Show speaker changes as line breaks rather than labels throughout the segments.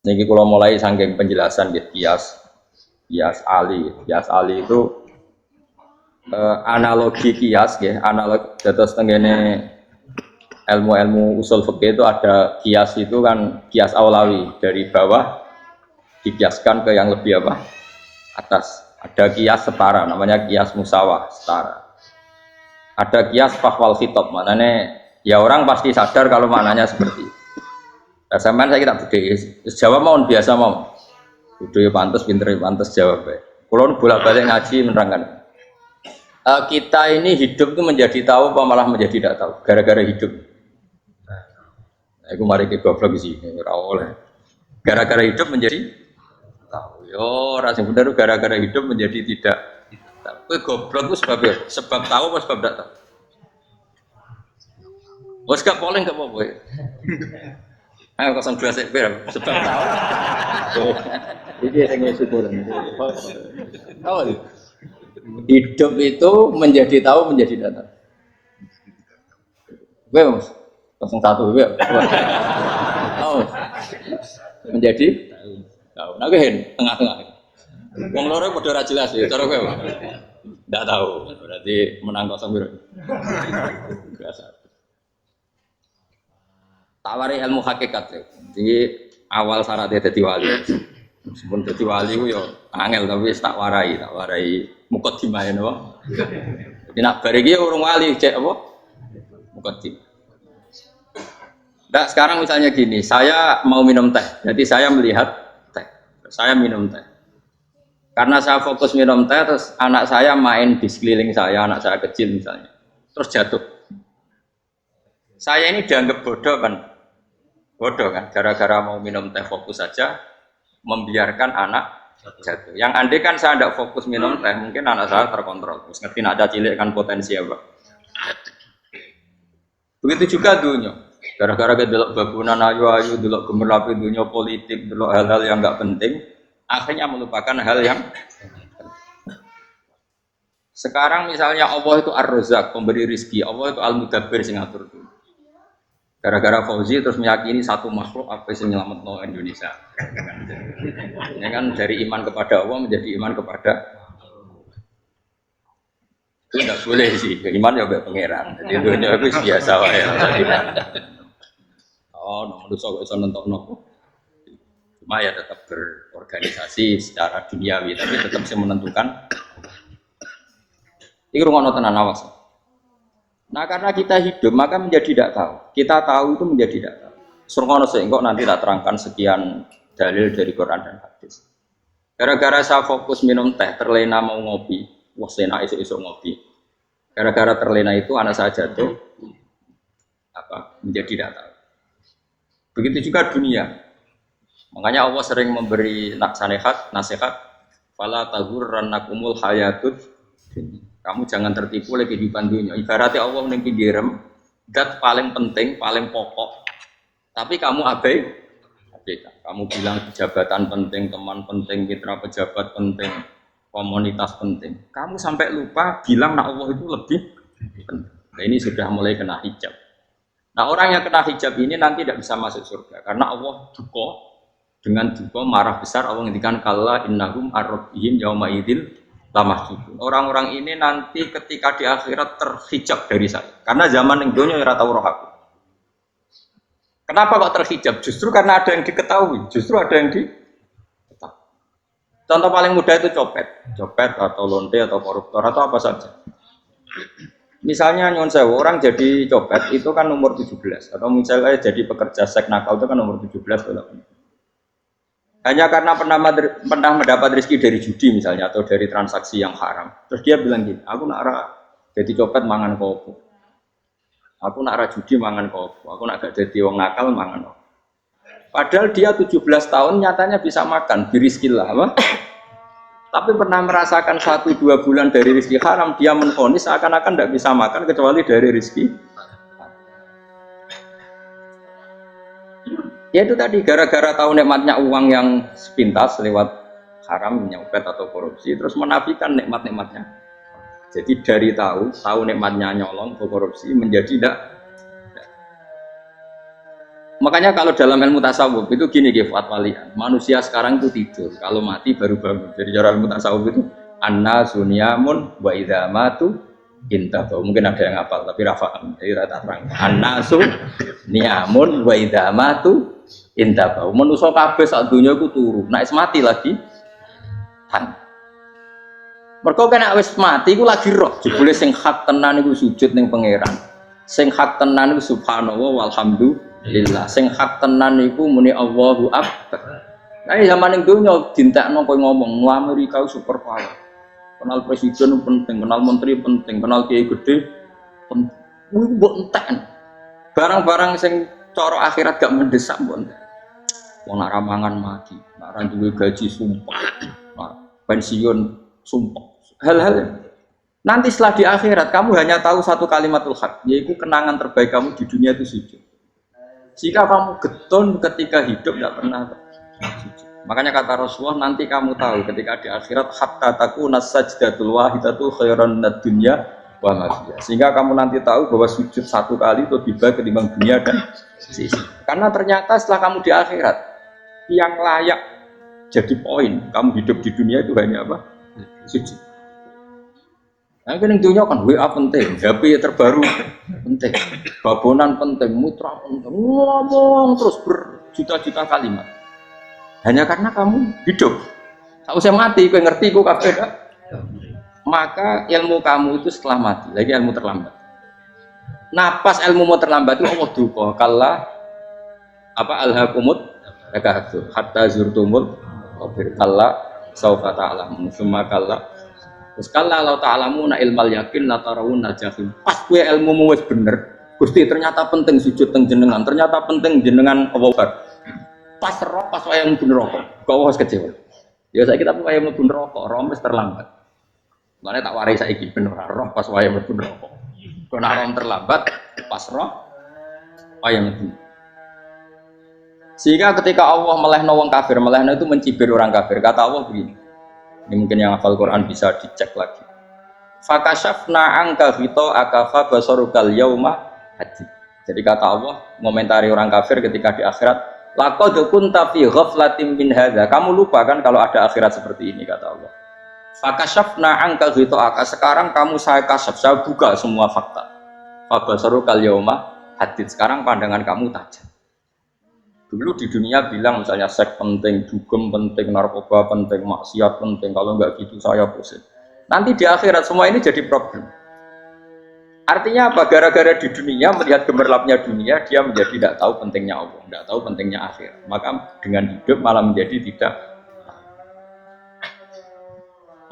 Niki kalau mulai saking penjelasan gitu kias ali. Kias ali itu analogi kias ya, analog terus tenggene ilmu-ilmu usul fikih itu ada kias itu kan kias aulawi dari bawah dikiaskan ke yang lebih apa? Atas. Ada kias setara namanya kias musawah setara. Ada kias fahwal khitab, maknanya ya orang pasti sadar kalau maknanya seperti itu. Nah, sampean saya kita budaya, jawab mau biasa mau. Budaya pantas, pinter pantas jawab ya. Kalau bolak-balik ngaji menerangkan. Kita ini hidup itu menjadi tahu apa malah menjadi tidak tahu gara-gara hidup. Nah, aku mari ke goblok di sini, oleh. Gara-gara hidup menjadi tahu. Yo, rasa benar gara-gara hidup menjadi tidak. Tapi goblok itu sebabnya sebab tahu apa sebab tidak tahu. Bos gak boleh gak apa-apa. Ayo 02 sekber sebab tahu. Ini yang syukur. Tahu itu. Hidup itu menjadi tahu menjadi tidak tahu. Gue mas 01 gue. Tahu. Menjadi tahu. Nah gue tengah-tengah. Wong loro padha ora jelas ya cara kowe. Ndak tahu. Berarti menang 0 biru. Biasa. Tawari ilmu hakikat ya. Jadi awal syaratnya dadi wali. Meskipun dadi wali ku yo angel tapi tak warai mukadimah ya napa. Jadi nak bare iki urung wali cek apa? Mukadimah. Nah, sekarang misalnya gini, saya mau minum teh. Jadi saya melihat teh. Saya minum teh. Karena saya fokus minum teh, terus anak saya main di sekeliling saya, anak saya kecil misalnya, terus jatuh. Saya ini dianggap bodoh kan? Bodoh kan? Gara-gara mau minum teh fokus saja, membiarkan anak jatuh. Yang andai kan saya tidak fokus minum teh, mungkin anak saya terkontrol. Terus ngerti ada cilik kan potensi apa? Begitu juga dunia. Gara-gara delok babunan ayu-ayu, delok gemerlap dunia politik, delok hal-hal yang enggak penting. Akhirnya melupakan hal yang sekarang misalnya Allah itu Ar-Razzaq, pemberi rizki, Allah itu Al-Mudabbir sing ngatur itu. Gara-gara Fauzi terus meyakini satu makhluk apa yang nyelametno Indonesia. Ya kan dari iman kepada Allah menjadi iman kepada itu tidak boleh sih, iman ya mbek pangeran. Jadi dunia itu biasa wae. Oh, nomor iso kok iso nentokno. Cuma ya tetap berorganisasi secara duniawi, tapi tetap sih menentukan. Ini rumah tenan awas. Nah karena kita hidup maka menjadi tidak tahu. Kita tahu itu menjadi tidak tahu. Surgono sehingga nanti tak terangkan sekian dalil dari Quran dan hadis. Gara-gara saya fokus minum teh, terlena mau ngopi, wah sena isu ngopi. Gara-gara terlena itu anak saya jatuh, menjadi tidak tahu. Begitu juga dunia. Makanya Allah sering memberi nasihat, fala taghurrannakumul hayatud dunya. Kamu jangan tertipu oleh kehidupan dunia. Ibaratnya Allah ning pinggirem, zat paling penting, paling pokok. Tapi kamu abaikan. Kamu bilang jabatan penting, teman penting, mitra pejabat penting, komunitas penting. Kamu sampai lupa bilang nak Allah itu lebih penting. Nah, ini sudah mulai kena hijab. Nah, orang yang kena hijab ini nanti tidak bisa masuk surga karena Allah duka. Dengan juga marah besar Allah ngendikan kalla innahum ar-rabbihim yauma idzil lamahjubun. Orang-orang ini nanti ketika di akhirat terhijab dari saya. Karena zaman ning donya ora tau roh aku. Kenapa kok terhijab? Justru karena ada yang diketahui, justru ada yang diketahui. Contoh paling mudah itu copet atau lonte atau koruptor atau apa saja. Misalnya nyuwun sewu orang jadi copet itu kan umur 17 atau misalnya jadi pekerja seks nakal itu kan umur 17 atau hanya karena pernah mendapat rezeki dari judi misalnya atau dari transaksi yang haram. Terus dia bilang gini, aku nak jadi copet mangan kopo. Aku nak judi mangan kopo. Aku nak gak jadi wong nakal mangan kopo. Padahal dia 17 tahun nyatanya bisa makan, birizkillah apa? Tapi pernah merasakan 1-2 bulan dari rezeki haram, dia menvonis seakan-akan tidak bisa makan kecuali dari rezeki. Ya itu tadi gara-gara tahu nikmatnya uang yang sepintas lewat haram, nyopet atau korupsi, terus menafikan nikmat-nikmatnya. Jadi dari tahu nikmatnya nyolong atau korupsi menjadi tidak. Makanya kalau dalam ilmu tasawuf itu gini fatwalian, manusia sekarang itu tidur, kalau mati baru bangun. Jadi cara ilmu tasawuf itu anna sunyamun wa idza matu intahu. Mungkin ada yang hafal tapi ra paham. Jadi rata terang. Anna sunyamun wa idza matu intahu. Manusa kabeh sak donya iku turu, nek wis mati lagi tan. Mergo kena wis mati iku lagi roh, jebule sing hak tenan iku sujud ning pangeran. Sing hak tenan iku subhanallah walhamdulillah. Sing hak tenan iku muni Allahu akbar. Nah, zaman ning donya dintekno koyo ngomong, Amerika super power. Kenal presiden penting, kenal menteri penting, kenal kiai gede penting. Kuwi mbok entek. Barang-barang sing cara akhirat gak mendesak mbok entek. Wong nak ramangan mati, nak ra duwe gaji sumpah. Pensiun sumpah. Hal-hal nanti setelah di akhirat kamu hanya tahu satu kalimatul haq, yaitu kenangan terbaik kamu di dunia itu sujud. Jika kamu getun ketika hidup tidak pernah sujud. Makanya kata Rasulullah, nanti kamu tahu ketika di akhirat hatta takuna sajdatul wahidatu khairan minad dunya wa ma fiha. Sehingga kamu nanti tahu bahwa sujud satu kali itu lebih baik ketimbang dunia dan sisi. Karena ternyata setelah kamu di akhirat yang layak jadi poin kamu hidup di dunia itu hanya apa? Sujud. Nah, yang dunia kan WA penting, HP terbaru penting, babonan penting, mutra penting, ngomong terus berjuta-juta kalimat. Hanya karena kamu hidup. Tak usah mati, kau ngerti, kau kabeh dah. Maka ilmu kamu itu setelah mati, lagi ilmu terlambat. Nah, pas ilmu mau terlambat itu Allah duka, kalla apa alhaqumut takadzur hatta zurtumul qabir kalla saufa ta'lamun summa kalla. Terus kalau ta'lamuna ilmal yakin la tarawunna jahim. Pas kowe ilmumu wis bener, Gusti ternyata penting sujud teng jenengan, ternyata penting jenengan apa. Pas roh pas wae mlebu neraka. Kok wis kecewa. Ya saiki tapi wae mlebu neraka, roh wis terlambat. Mane tak warai saiki bener roh pas wae mlebu neraka. Kok nek roh terlambat pas roh wae mlebu. Sehingga ketika Allah melehno wong kafir, melehno itu mencibir orang kafir. Kata Allah begini. Ini mungkin yang hafal Quran bisa dicek lagi. Fakashafna angka fito akafa basarukal yauma hadid. Jadi kata Allah ngomentari orang kafir ketika di akhirat, laqad kunta fi ghaflatin min hadza. Kamu lupa kan kalau ada akhirat seperti ini kata Allah. Fakashafna angka fito aka. Sekarang kamu saya kasaf, saya buka semua fakta. Fabasarukal yauma hadid. Sekarang pandangan kamu tajam. Dulu di dunia bilang misalnya seks penting, dugem penting, narkoba penting, maksiat penting. Kalau enggak gitu saya pusing. Nanti di akhirat semua ini jadi problem. Artinya apa? Gara-gara di dunia melihat gemerlapnya dunia, dia menjadi tidak tahu pentingnya Allah, tidak tahu pentingnya akhirat. Maka dengan hidup malah menjadi tidak.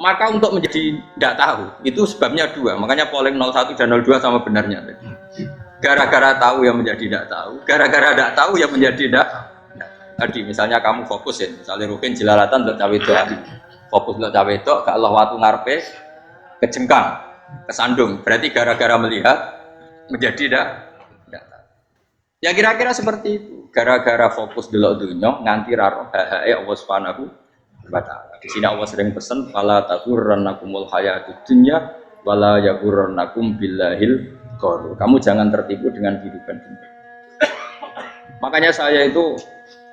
Maka untuk menjadi tidak tahu itu sebabnya dua. Makanya polling 01 dan 02 sama benarnya. Gara-gara tahu yang menjadi tidak tahu, gara-gara tidak tahu yang menjadi tidak. Tadi misalnya kamu fokus ya, misalnya Rukin jelalatan untuk cawe itu, fokus untuk cawe itu, ke Allah waktu ngarepe kejengkang, kesandung. Berarti gara-gara melihat menjadi tidak tahu. Ya kira-kira seperti itu. Gara-gara fokus delok dunya nganti raro hahae Allah Subhanahu wa taala. Di sini Allah sering pesan, fala taghurrannakumul hayatud dunya wala yaghurrannakum billahil ghurur. Kamu jangan tertipu dengan kehidupan dunia. Makanya saya itu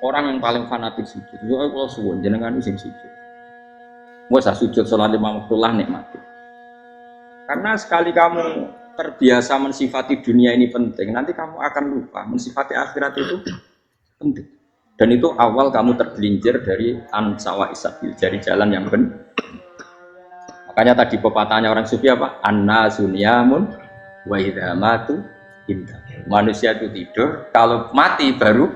orang yang paling fanatik sujud. Yo kalau suwun jenengan sing sujud. Wes sujud salat lima waktu lah nikmati. Karena sekali kamu terbiasa mensifati dunia ini penting, nanti kamu akan lupa mensifati akhirat itu penting. Dan itu awal kamu tergelincir dari ansawa isabil, dari jalan yang benar. Makanya tadi pepatahnya orang sufi apa? An-nasunyamun wa idza matu inta. Manusia itu tidur, kalau mati baru.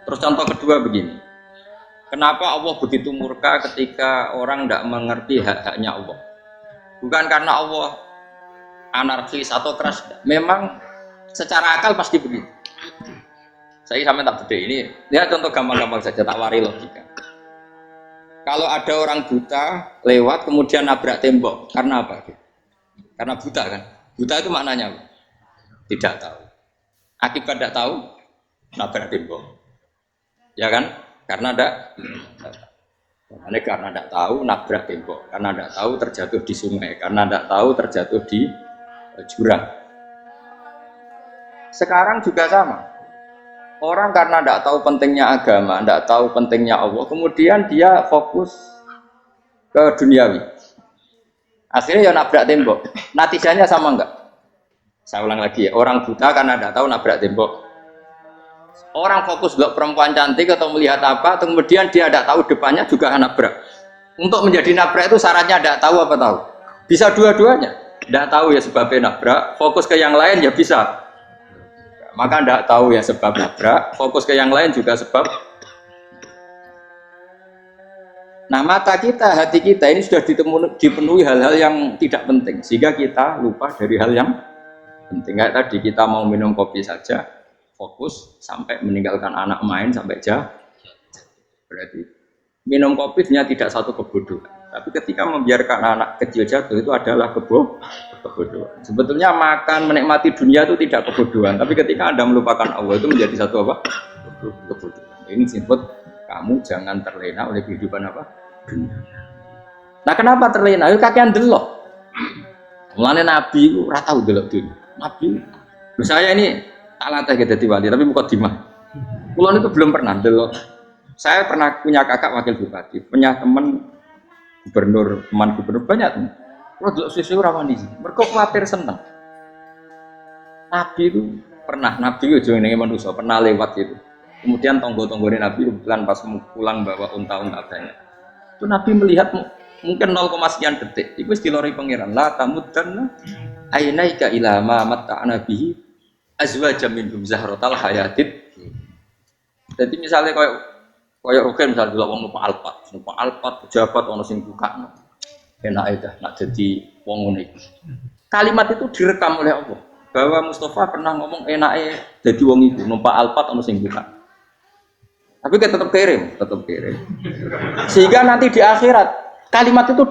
Terus contoh kedua begini. Kenapa Allah begitu murka ketika orang tidak mengerti hak-haknya Allah? Bukan karena Allah anarkis atau keras. Memang secara akal pasti begitu. Saya sampai tak beda ini. Lihat contoh gampang-gampang saja, tak wari logika. Kalau ada orang buta lewat kemudian nabrak tembok, karena apa? Karena buta kan? Buta itu maknanya apa? Tidak tahu. Akibat tidak tahu, nabrak tembok. Ya kan? Karena tidak tahu nabrak tembok. Karena tidak tahu terjatuh di sungai. Karena tidak tahu terjatuh di jurang. Sekarang juga sama. Orang karena tidak tahu pentingnya agama, tidak tahu pentingnya Allah, kemudian dia fokus ke duniawi. Akhirnya ya nabrak tembok. Natijanya sama enggak? Saya ulang lagi ya, orang buta karena tidak tahu nabrak tembok. Orang fokus lihat perempuan cantik atau melihat apa, kemudian dia tidak tahu depannya juga nabrak. Untuk menjadi nabrak itu syaratnya tidak tahu apa tahu. Bisa dua-duanya. Tidak tahu ya sebabnya nabrak, fokus ke yang lain ya bisa. Maka tidak tahu ya sebab nabrak, fokus ke yang lain juga sebab. Nah mata kita, hati kita ini sudah dipenuhi hal-hal yang tidak penting, sehingga kita lupa dari hal yang penting. Kayak tadi kita mau minum kopi saja, fokus sampai meninggalkan anak main sampai jauh. Berarti minum kopi sebenarnya tidak satu kebodohan, tapi ketika membiarkan anak kecil jatuh itu adalah kebodohan. Sebetulnya makan menikmati dunia itu tidak kebodohan, tapi ketika Anda melupakan Allah itu menjadi satu apa? Kebodohan. Ini disebut kamu jangan terlena oleh kehidupan apa? Dunia. Nah kenapa terlena? Itu kakean delok. Mulane Nabi itu ora tau delok dunia. Nabi, saya ini alatnya gitu wali, tapi bukan dimah. Kulon itu belum pernah delok. Saya pernah punya kakak wakil bupati, punya teman gubernur banyak teman. Kalau delok susu rawan di sini, mereka khawatir seneng. Nabi itu pernah, Nabi itu jenenge manusia, pernah lewat itu. Kemudian tonggo-tonggone Nabi kebetulan pas pulang bawa unta-unta banyak. Itu Nabi melihat mungkin 0, sekian detik. Itu dilori pangeran. La tamuddanna ainaika ila ma matta'na bihi azwajan minhum zahratal hayatid. Jadi misalnya kayak Rukin misalnya dulu wong numpak Alphard pejabat ono sing buka. Enak aja nak jadi wong ngene iki. Kalimat itu direkam oleh Allah bahwa Mustafa pernah ngomong enake jadi wong iku numpak Alphard ono sing buka. Tapi kita tetap kirim. Sehingga nanti di akhirat kalimat itu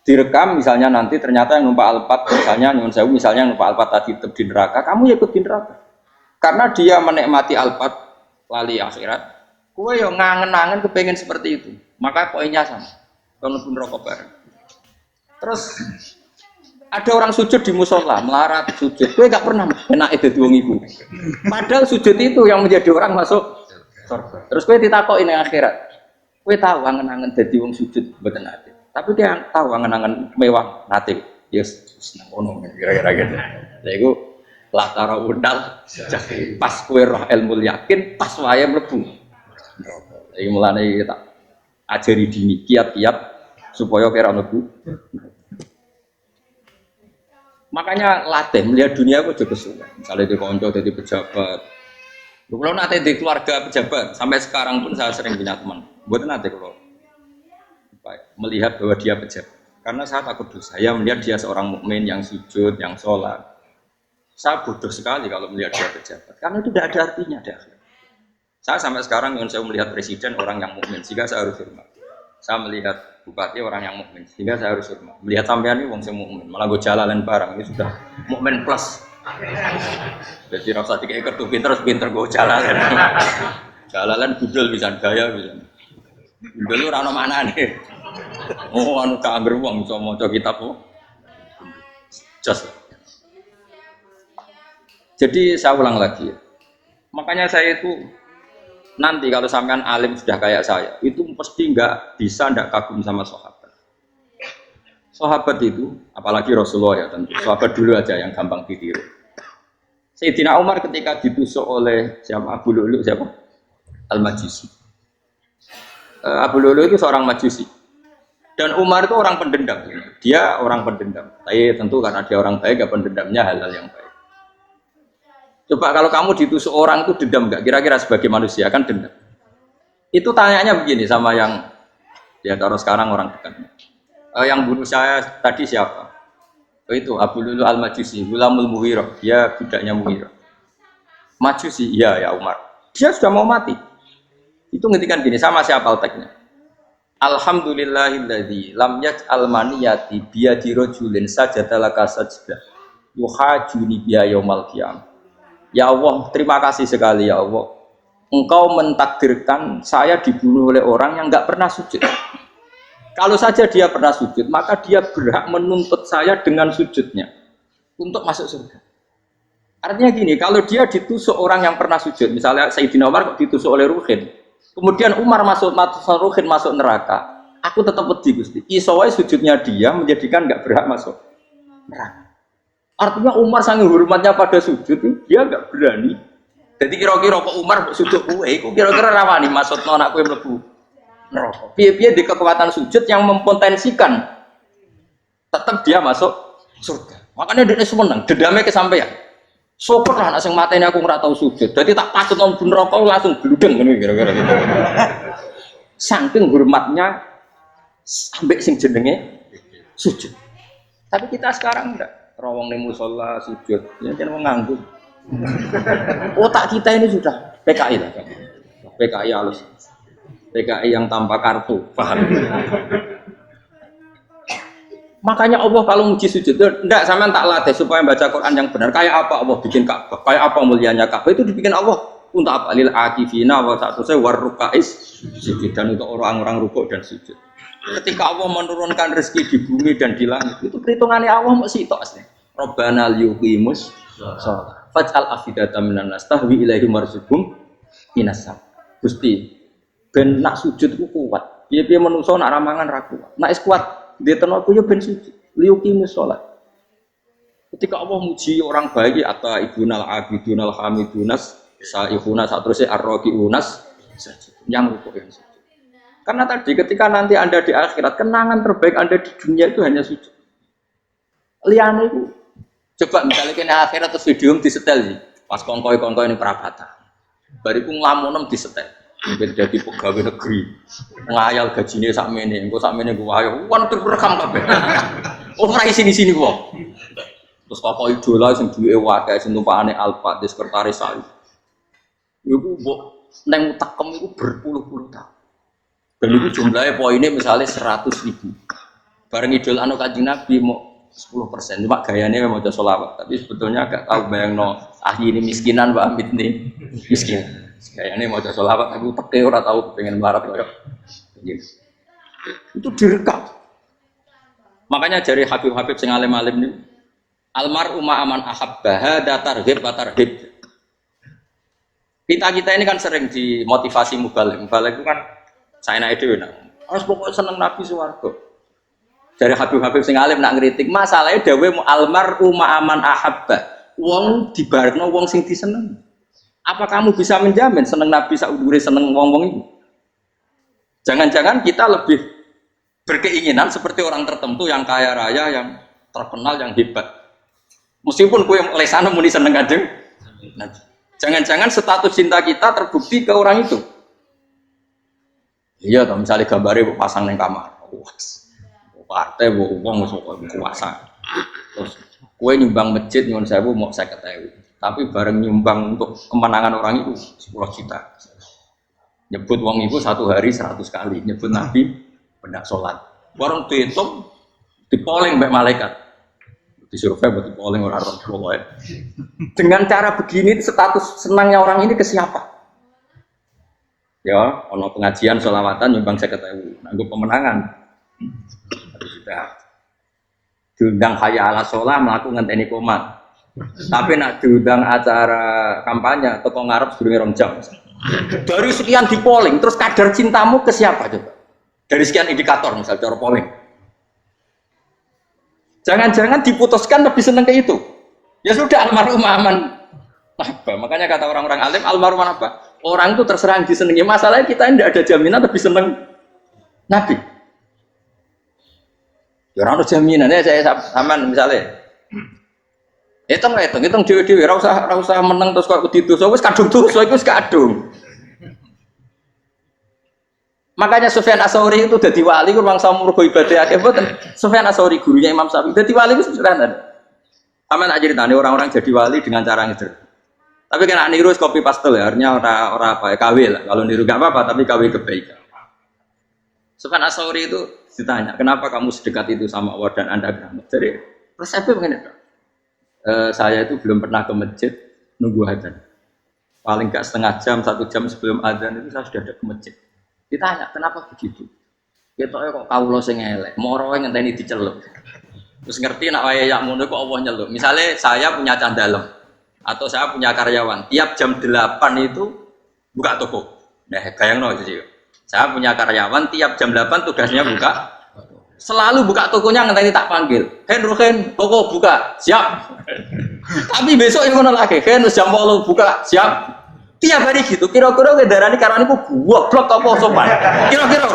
direkam misalnya nanti ternyata yang numpak Alphard misalnya nyuwun sewu misalnya numpak Alphard tadi tetap di neraka, kamu ya ikut di neraka. Karena dia menikmati Alphard lali akhirat, kowe yo ngangen-angen kepengen seperti itu. Maka poinnya sama. Kalau pun rokok bareng. Terus ada orang sujud di musola, melarat sujud. Kowe gak pernah enak dadi wong iku. Padahal sujud itu yang menjadi orang masuk surga. Terus kowe ditakoki ning akhirat. Kowe tahu angen-angen dadi wong sujud mboten nate. Tapi dia tahu angen-angen mewah nate. Yes, seneng ngono kira-kira gitu. Lha iku latara undal pas kowe roh ilmu yakin pas wae mlebu. Iki mulane tak ajari dini kiat-kiat supaya kira mlebu. Makanya latih melihat dunia aku juga kesuwen. Misalnya di konco jadi pejabat. Kalau nanti di keluarga pejabat sampai sekarang pun saya sering punya teman. Buat nanti kalau melihat bahwa dia pejabat. Karena saya takut dosa. Saya melihat dia seorang mukmin yang sujud, yang sholat. Saya bodoh sekali kalau melihat dia pejabat. Karena itu tidak ada artinya dah. Saya sampai sekarang yang saya melihat presiden orang yang mukmin, sehingga saya harus hormat. Saya melihat bupati orang yang mukmin, sehingga saya harus hormat. Melihat sampean ini wong sing mukmin, malah gue jalalan barang ini sudah mukmin plus. Jadi rasa tiga ekor tuh pinter gue jalalan. Jalalan budal bisa gaya bisa. Budal lu rano mana nih? Oh anu kagak wong bisa mau kitab kok. Just. Jadi saya ulang lagi. Makanya saya itu nanti kalau sampean alim sudah kayak saya, itu pasti nggak kagum sama sahabat. Sahabat itu, apalagi Rasulullah ya tentu. Sahabat dulu aja yang gampang ditiru. Sayyidina Umar ketika ditusuk oleh siapa? Abu Lu'lu siapa? Al-Majusi. Abu Lu'lu itu seorang Majusi. Dan Umar itu orang pendendam. Dia orang pendendam. Tapi tentu karena dia orang baik, ya pendendamnya hal-hal yang baik. Coba kalau kamu ditusuk orang itu dendam nggak? Kira-kira sebagai manusia kan dendam. Itu tanyanya begini sama yang ya taruh sekarang orang dekatnya. Yang bunuh saya tadi siapa? Itu Abu Lu'lu Al-Majusi, Gulamul Mughirah, dia budaknya Mughirah. Majusi, iya ya Umar. Dia sudah mau mati. Itu ngetikan gini, sama siapa teksnya? Alhamdulillahilladzi lam yaj'al maniyati biyadi rajulin sajadalaka sajdah yuhajuni biya yaumal qiyamah. Ya Allah, terima kasih sekali ya Allah. Engkau mentakdirkan saya dibunuh oleh orang yang enggak pernah sujud. Kalau saja dia pernah sujud, maka dia berhak menuntut saya dengan sujudnya untuk masuk surga. Artinya gini, kalau dia ditusuk orang yang pernah sujud, misalnya Sayyidina Umar kok ditusuk oleh Ruhin, kemudian Umar masuk Ruhin masuk neraka, aku tetap wedi Gusti. Isowai sujudnya dia menjadikan nggak berhak masuk neraka. Artinya Umar sangat hormatnya pada sujud, dia nggak berani. Jadi kira-kira kok Umar sujud kue, kok kira-kira rawani masuk anakku yang mlebu neraka. Piye-piye di kekuatan sujud yang mempotensikan tetap dia masuk surga. Makanya dia seneng, dendamnya kesampaian. Syukur lah anak sing mateni aku ora tau sujud. Dadi tak patut nang neraka langsung gludeng ngene kira-kira gitu. Saking hormatnya sampai sing jenenge sujud. Tapi kita sekarang enggak. Rawong ning musala sujud, ya jeneng nganggur. Otak kita ini sudah PKI lah. PKI halus. PKI yang tanpa kartu, paham? Makanya Allah kalau muji sujud, enggak sampean tak latih supaya baca Quran yang benar. Kayak apa Allah bikin Ka'bah? Kayak apa mulianya Ka'bah? Itu dibikin Allah untuk apa? Lil akifina wa sa'tusai warrukais sujud, dan untuk orang-orang rukuk dan sujud. Ketika Allah menurunkan rezeki di bumi dan di langit, itu perhitungannya Allah masih itu asli. Rabbana liyuqimus shalah faj'al afidatan minan nas tahwi ilaihim warzuqhum minas sam. Gusti, ben nak sujud ku kuat. Piye-piye menungso nak ramangan ra kuat. Nak is kuat dia tenaga ya ben sujud. Liyuqimus shalah. Ketika Allah muji orang baik atau ibunal abidunal hamidunas saihuna satruse arroqiunas yang rukuk yang sujud. Karena tadi ketika nanti Anda di akhirat, kenangan terbaik Anda di dunia itu hanya sujud. Liane itu coba misalnya kena akhirat terus video disetel sih. Pas kongkoi ini perapatan. Bariku nglamunem disetel. Mungkin jadi pegawai negeri. Ngayal gajinya sakmene, engko sakmene gua ayo wan direkam kabeh. Ora sini kok. Terus kok idola sing duwe wae sing tumpakane Alfa di sekretaris saya. Iku mbok nang utakem iku berpuluh-puluh tahun. Dan itu jumlahnya poinnya misalnya 100.000. Bareng idol anu Kanjeng Nabi mau 10%. Cuma gayanya memang mau sholawat. Tapi sebetulnya agak tahu bayang no ini miskinan Mbak Amit nih miskin. Gayanya mau sholawat. Aku teke orang tahu pengen melarat kayak. Itu direkam. Makanya dari Habib-Habib sing alim-alim ini, almar'u ma'aman ahabbaha datarhib batarhib. Kita ini kan sering dimotivasi mubalik. Mubalik itu kan saya naik dulu, harus pokoknya seneng Nabi Suwargo. Dari Habib-Habib sing alim nak ngeritik, masalahnya dawe mu almar'u ma'aman ahabba. Wong dibarekno wong sing diseneng. Apa kamu bisa menjamin seneng Nabi saudure seneng wong-wong itu? Jangan-jangan kita lebih berkeinginan seperti orang tertentu yang kaya raya, yang terkenal, yang hebat. Meskipun kue lesana muni seneng Kanjeng Nabi. Jangan-jangan status cinta kita terbukti ke orang itu. Iya, toh misalnya gambarnya pasang neng kamar, partai uang kuasa, terus kue nyumbang masjid nyuwun sewu mau 50.000, tapi bareng nyumbang untuk kemenangan orang itu 10 juta. Nyebut uang itu satu hari 100 kali, nyebut Nabi pendak sholat. Warung dihitung, dipoling mbak malaikat, disurvei buat dipoling orang orang. Dengan cara begini status senangnya orang ini ke siapa? Ya, ono pengajian sholawatan nyumbang 50.000, nanggo pemenangan. Habis sudah diundang hayya ala sholah melaku ngenteni komat. Tapi nak diundang acara kampanye teko ngarep sedurunge 2 jam. Dari sekian di polling, terus kadar cintamu ke siapa coba? Dari sekian indikator misal cara polling. Jangan-jangan diputuskan lebih seneng ke itu. Ya sudah almarhum aman. Apa? Makanya kata orang-orang alim almarhum apa? Orang itu terserah disenangi. Masalahnya kita tidak ada jaminan lebih seneng Nabi. Ya orang ada jaminannya saya sama misalnya. Hitung dewi-dewi. Rasa menang terus kok didosa. Wes kadung dosa itu kadung. Makanya Sufyan Ats-Tsauri itu dadi wali kurang samur go ibadah akeh mboten. Sufyan Ats-Tsauri gurunya Imam Syafi'i dadi wali itu sederhana. Aman aja ceritane orang-orang jadi wali dengan cara ngeder. Tapi kena niru copy paste ya, artinya orang apa ya KW lah. Kalau niru gak apa-apa, tapi KW kebaikan. Sufyan Ats-Tsauri itu ditanya, kenapa kamu sedekat itu sama Allah dan Anda keramat? Jadi resepnya begini, saya itu belum pernah ke masjid nunggu adzan. Paling gak setengah jam, 1 jam sebelum adzan itu saya sudah ada ke masjid. Ditanya, kenapa begitu? Kita kok kawula sing elek, moro ngenteni dicelup. Terus ngerti nak wayahe yak ngono kok Allah nyeluk. Misalnya saya punya cah dalem. Atau saya punya karyawan, tiap jam 8 itu buka toko. Nah, bayangno itu. Saya punya karyawan, tiap jam 8 tugasnya buka. Selalu buka tokonya ngenteni tak panggil. Hen, toko buka, siap. Tapi besok yang ngono lagi, Hen jam 8 buka, siap. Tiap hari gitu, kira-kira kendaraan karena itu goblok apa sopan? Kira-kira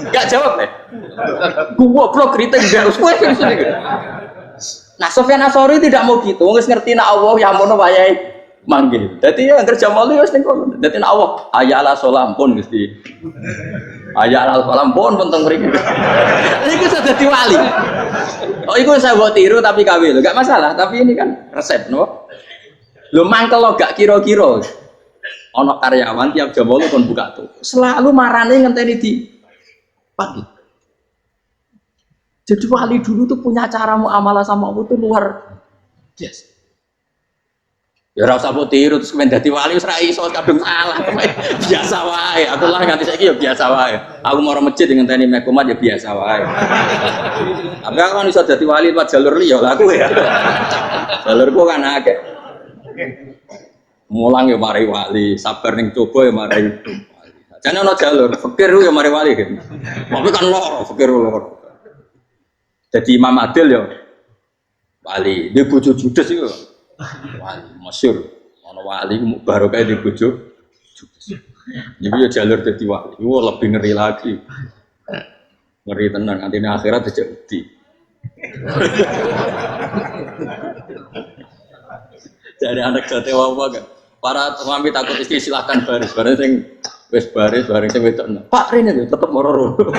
enggak jawab deh. Goblok kritik harus kowe sing gitu. Nah, Sofyan Asori tidak mau gitu, wis ngerti nak Allah ya mono wayahe manggil. Dadi ya kerja malu wis ning kono. Dadi nak Allah ayya ala salam pun Gusti. Ayya ala salam pun penting mriki. Iku sudah dadi wali. Oh, iku saya buat tiru tapi kawe lho, enggak masalah, tapi ini kan resep no. Lho mangkel lo gak kira-kira. Ana karyawan tiap jam 8 kon buka tuh. Selalu marane ngenteni di pagi. Jadi wali dulu tuh punya cara muamalah sama Allah tuh luar biasa. Ya ora usah tiru terus kemen dadi wali wis ra iso kadung salah. Biasa wae. Aku lah nganti saiki ya biasa wae. Aku mau masjid dengan tani mekomat ya biasa wae. Tapi aku kan iso dadi wali lewat jalur liya lah aku ya. Jalurku kan akeh. Mulang ya mari wali, sabar ning coba ya mari wali. Jane ana jalur fikir ya mari wali gitu. Tapi kan loro fikir loro. Jadi Imam Adil ya wali, dia bojo judes itu wali, masyhur. Ana wali barokah di bojo judes. Jadi ya jalur jadi wali, wah lebih ngeri lagi. Ngeri tenan, nanti akhirat aja bukti. Jadi anak jate wae kan. Para suami takut istri silakan baris, bareng sing wis baris, bareng sing wedok. Pak rene tetep moro-moro.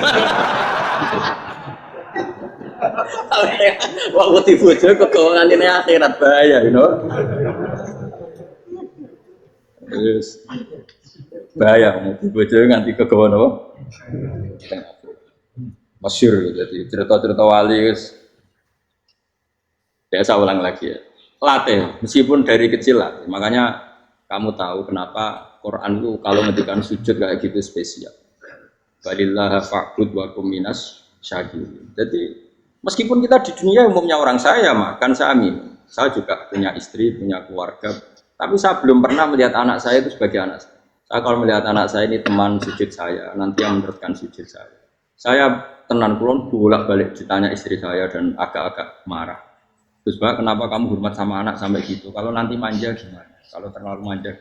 Waktu bojo kegawangan ini akhirat bahaya, you know. Yes. Bahaya, waktu bojo nganti kegawan apa? Masyhur, jadi cerita-cerita wali guys. Biasa ulang lagi ya. Latih, meskipun dari kecil latih. Makanya kamu tahu kenapa Quran itu kalau ngedikan sujud kayak gitu spesial. Balillah fa'bud wa kum minas syakirin. Jadi meskipun kita di dunia umumnya orang saya makan, saya minum. Saya juga punya istri, punya keluarga. Tapi saya belum pernah melihat anak saya itu sebagai anak saya. Saya kalau melihat anak saya ini teman sujud saya, nanti yang meneruskan sujud saya. Saya tenan kulon bolak-balik ditanya istri saya dan agak-agak marah. Terus Mbak, kenapa kamu hormat sama anak sampai gitu? Kalau nanti manja gimana? Kalau terlalu manja,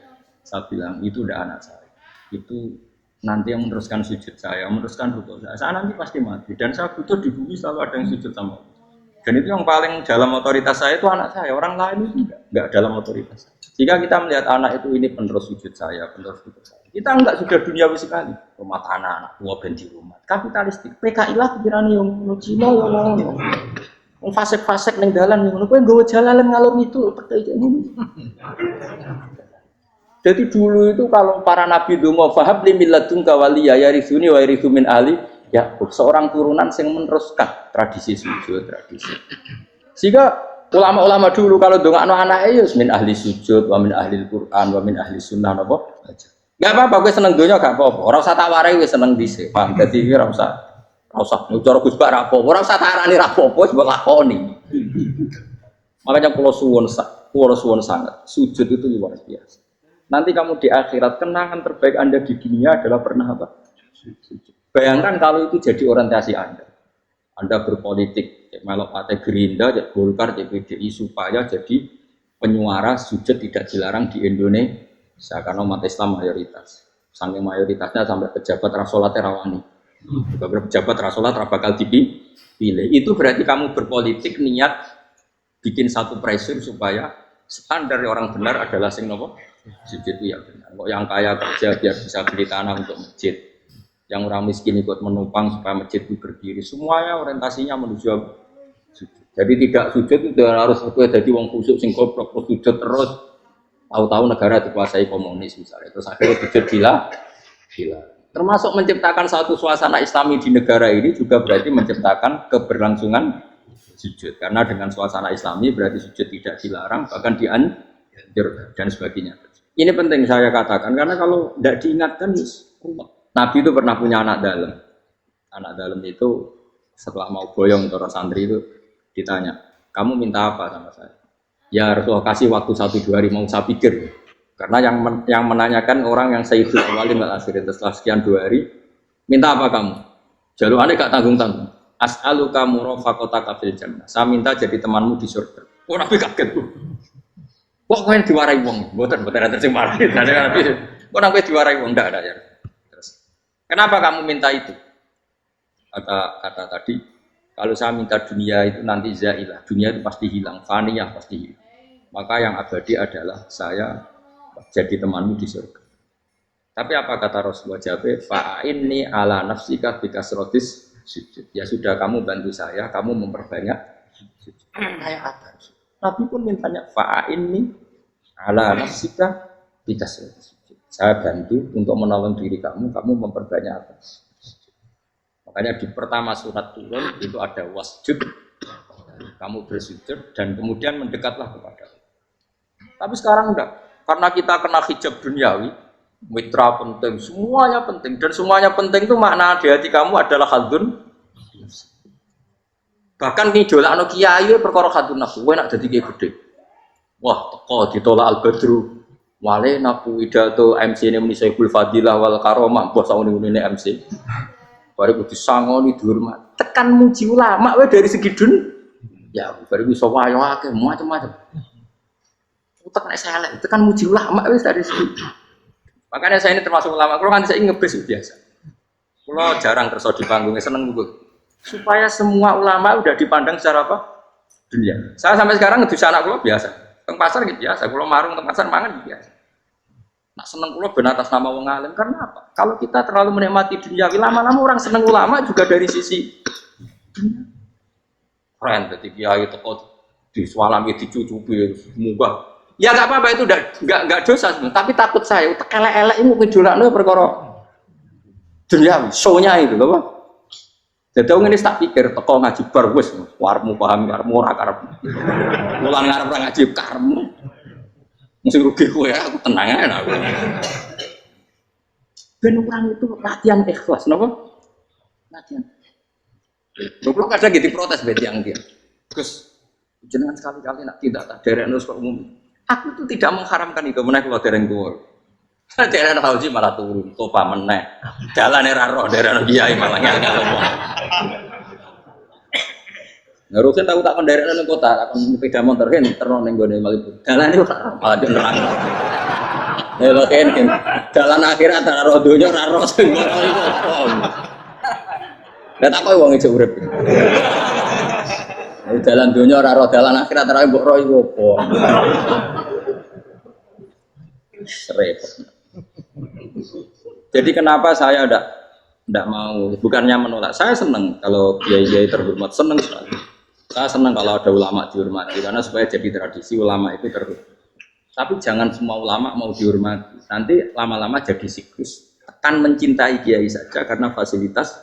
saya bilang itu udah anak saya. Itu nanti yang meneruskan sujud saya, meneruskan rukuk saya. Saya nanti pasti mati dan saya butuh di bumi selalu ada yang sujud sama Allah. Dan itu yang paling dalam otoritas saya itu anak saya. Orang lain itu enggak dalam otoritas. Jika kita melihat anak itu ini penerus sujud saya, penerus rukuk saya. Kita enggak sudah duniawi sekali. Rumah tanah, anak tua ben di rumah. Kapitalistik. PKI lah pikirannya yang Cina yang ngono. Wong fasik-fasik ning dalan ngono kowe nggawa jalalan ngalung itu percaya ngono. Jadi dulu itu kalau para nabi donga fahab li milladun kawaliya yarisuni wa yarithu min ahli ya seorang turunan yang meneruskan tradisi sujud tradisi. Sehingga ulama-ulama dulu kalau dongakno anake ya min ahli sujud wa min ahli Quran wa min ahli sunnah napa aja. Enggak apa-apa kowe seneng donya gak apa-apa. Ora usah tak warai wis seneng dhisik. Paham dadi ora usah cara Gus Bak ra apa. Ora usah tak arani ra apa-apa wis mbok lakoni. Makanya kula suwun sangat sujud itu luar biasa. Nanti kamu di akhirat, kenangan terbaik Anda di dunia adalah pernah apa? Bayangkan kalau itu jadi orientasi Anda. Anda berpolitik, melok partai Gerindra, Golkar, PDI supaya jadi penyuara sujud tidak dilarang di Indonesia karena umat Islam mayoritas. Saking mayoritasnya sampai pejabat rasolat terawani. Juga pejabat rasolat bakal dipilih. Itu berarti kamu berpolitik niat bikin satu pressure supaya standar orang benar adalah sing nopo sujud itu ya benar. Kok yang kaya kerja biar bisa beli tanah untuk masjid, yang orang miskin ikut menumpang supaya masjid itu berdiri. Semuanya orientasinya menuju sujud. Jadi tidak sujud itu harus jadi wong khusyuk sing goblok sujud terus. Tahu-tahu negara dikuasai komunis misalnya. Terus akhirnya sujud gila. Termasuk menciptakan satu suasana Islami di negara ini juga berarti menciptakan keberlangsungan sujud. Karena dengan suasana Islami berarti sujud tidak dilarang bahkan dianjurkan dan sebagainya. Ini penting saya katakan karena kalau tidak diingatkan, Nabi itu pernah punya anak dalam. Anak dalam itu setelah mau boyong para santri itu ditanya, kamu minta apa sama saya? Ya Rasulullah kasih waktu 1-2 hari mau saya pikir. Karena yang menanyakan orang yang Sayyidul Awwalin wal Akhirin setelah sekian 2 hari, minta apa kamu? Jaluannya gak tanggung-tanggung. As'aluka murafaqataka fil jannah. Saya minta jadi temanmu di surga. Oh Nabi kaget. Wah, kau yang diwarai wong, bukan ada sing marah. Kau Nabi diwarai wong ndak ada ya. Terus, kenapa kamu minta itu? Kata tadi, kalau saya minta dunia itu nanti zailah, dunia itu pasti hilang, faniyah pasti hilang. Maka yang abadi adalah saya jadi temanmu di surga. Tapi apa kata Rasulullah jawab? Fa'inni ala nafsika bikasrotis sujud. Ya sudah kamu bantu saya, kamu memperbanyak sujud. Kayak apa? Nabi pun mintanya fa'inni ala nafsika bikasrotis sujud. Saya bantu untuk menolong diri kamu, kamu memperbanyak apa? Makanya di pertama surat turun itu ada wasjud, kamu bersujud dan kemudian mendekatlah kepada Allah. Tapi sekarang enggak, karena kita kena hijab duniawi, mitra penting, semuanya penting dan semuanya penting itu makna di hati kamu adalah hadun. Bahkan ngidolakno kiai perkara hadun nafsu, kowe nak dadi kiai gede. Wah, teko ditolak al-badru. Wale naku pidato MC-ne muni Saiful Fadilah wal Karomah, bos saune-une MC. Baru disangoni dihormat. Tekan muji ulama wae dari segi ya baru iso wayo akeh macam-macam. Utek nek saya elek, tekan muji ulama wis dari segi. Makanya saya ini termasuk ulama. Kalau kan saya ngebes biasa. Kalau jarang kerso di panggungnya seneng gue. Supaya semua ulama udah dipandang secara apa? Dunia. Saya sampai sekarang ngedus anak gue biasa. Teng pasar gitu biasa. Kalau marung teng pasar mangan gitu biasa. Nah seneng gue ben atas nama wong alim karena apa? Kalau kita terlalu menikmati dunia, lama-lama orang seneng ulama juga dari sisi dunia. Keren, jadi kiai teko disualami dicucupi munggah. Ya nggak apa-apa itu nggak dosa sebenarnya. Tapi takut saya, utek elek-elek ini mungkin dolakno perkara dunia, show-nya itu loh. Jadi orang ini tak pikir teko ngaji bar wis, warmu paham karmu ora karep. Mulang ngarep ora ngaji karmu. Mesti rugi kowe ya, aku tenang aja aku. Ben orang itu latihan ikhlas, napa? Latihan. Kalau kadang gitu protes bet yang dia. Gus, jenengan sekali-kali nak tidak tak derekno kok umum. Aku itu tidak mengharamkan itu, meneh kalau dereng tua. Dereng haji malah turun, topa meneh. Dalane ra roh dereng kiai malah ngel-ngel ngomong. Harusnya tahu tak penderekno ning kota, akan sepeda motor kan terno ning gone Malibu. Dalane malah nerang. Lha kan dalan akhirat antara roh donya ra roh sing ngono iku. Lah tak koyo wong ijo urip. Dalan donya ora roh, dalan akhirat ora mbok roh iku apa? Repot. Jadi kenapa saya tidak mau, bukannya menolak, saya senang kalau kiai-kiai terhormat, senang sekali. Saya senang kalau ada ulama dihormati, karena supaya jadi tradisi ulama itu terhormat. Tapi jangan semua ulama mau dihormati, nanti lama-lama jadi siklus. Akan mencintai kiai saja karena fasilitas.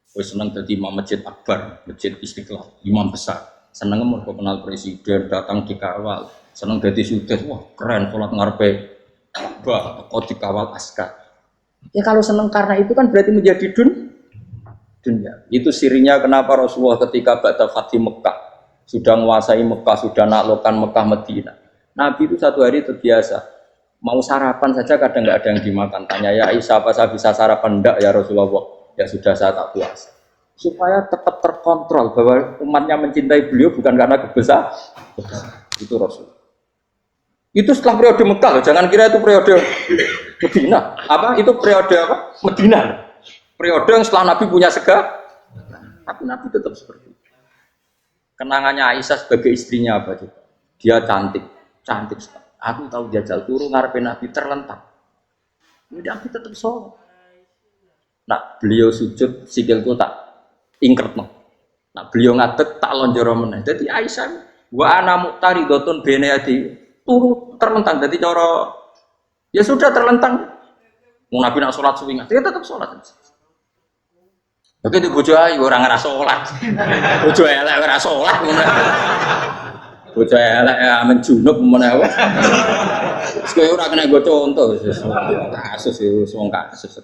Saya senang jadi imam masjid akbar, masjid istiqlal, imam besar. Senang mau kenal presiden, datang dikawal. Senang jadi sudes, wah keren, sholat ngarepe, bah, kok dikawal askar. Ya kalau senang karena itu kan berarti menjadi dunia. Itu sirinya kenapa Rasulullah ketika ba'da Fathi Mekah sudah menguasai Mekah, sudah naklukkan Mekah Madinah. Nabi itu satu hari terbiasa mau sarapan saja kadang nggak ada yang dimakan. Tanya ya Aisyah apa saya bisa sarapan? Enggak ya Rasulullah. Ya sudah saya tak puasa. Supaya tetap terkontrol bahwa umatnya mencintai beliau bukan karena kebesaran. Itu Rasul. Itu setelah periode Mekah, jangan kira itu periode Medina. Apa? Itu periode apa? Medina. Periode yang setelah Nabi punya segala. Tapi Nabi tetap seperti itu. Kenangannya Aisyah sebagai istrinya apa juga? Dia cantik sekali. Aku tahu jajal turun ngarepin Nabi terlentang. Jadi Nabi tetap sholat. Nah, beliau sujud sikilku tak ingkret. Nah, beliau ngadeg tak lonjoro meneh. Jadi Aisyah wa ana muqtaridotun bene adi turu terlentang. Jadi cara ya sudah terlentang. Mau Nabi nak sholat suwi dia tetap sholat. Begitu bojo ayu ora ngara sholat. Bojo elek ora sholat ngono. Bojo elek amen junub meneh wae. Kowe ora kena nggo contoh kasus iki wong kasus.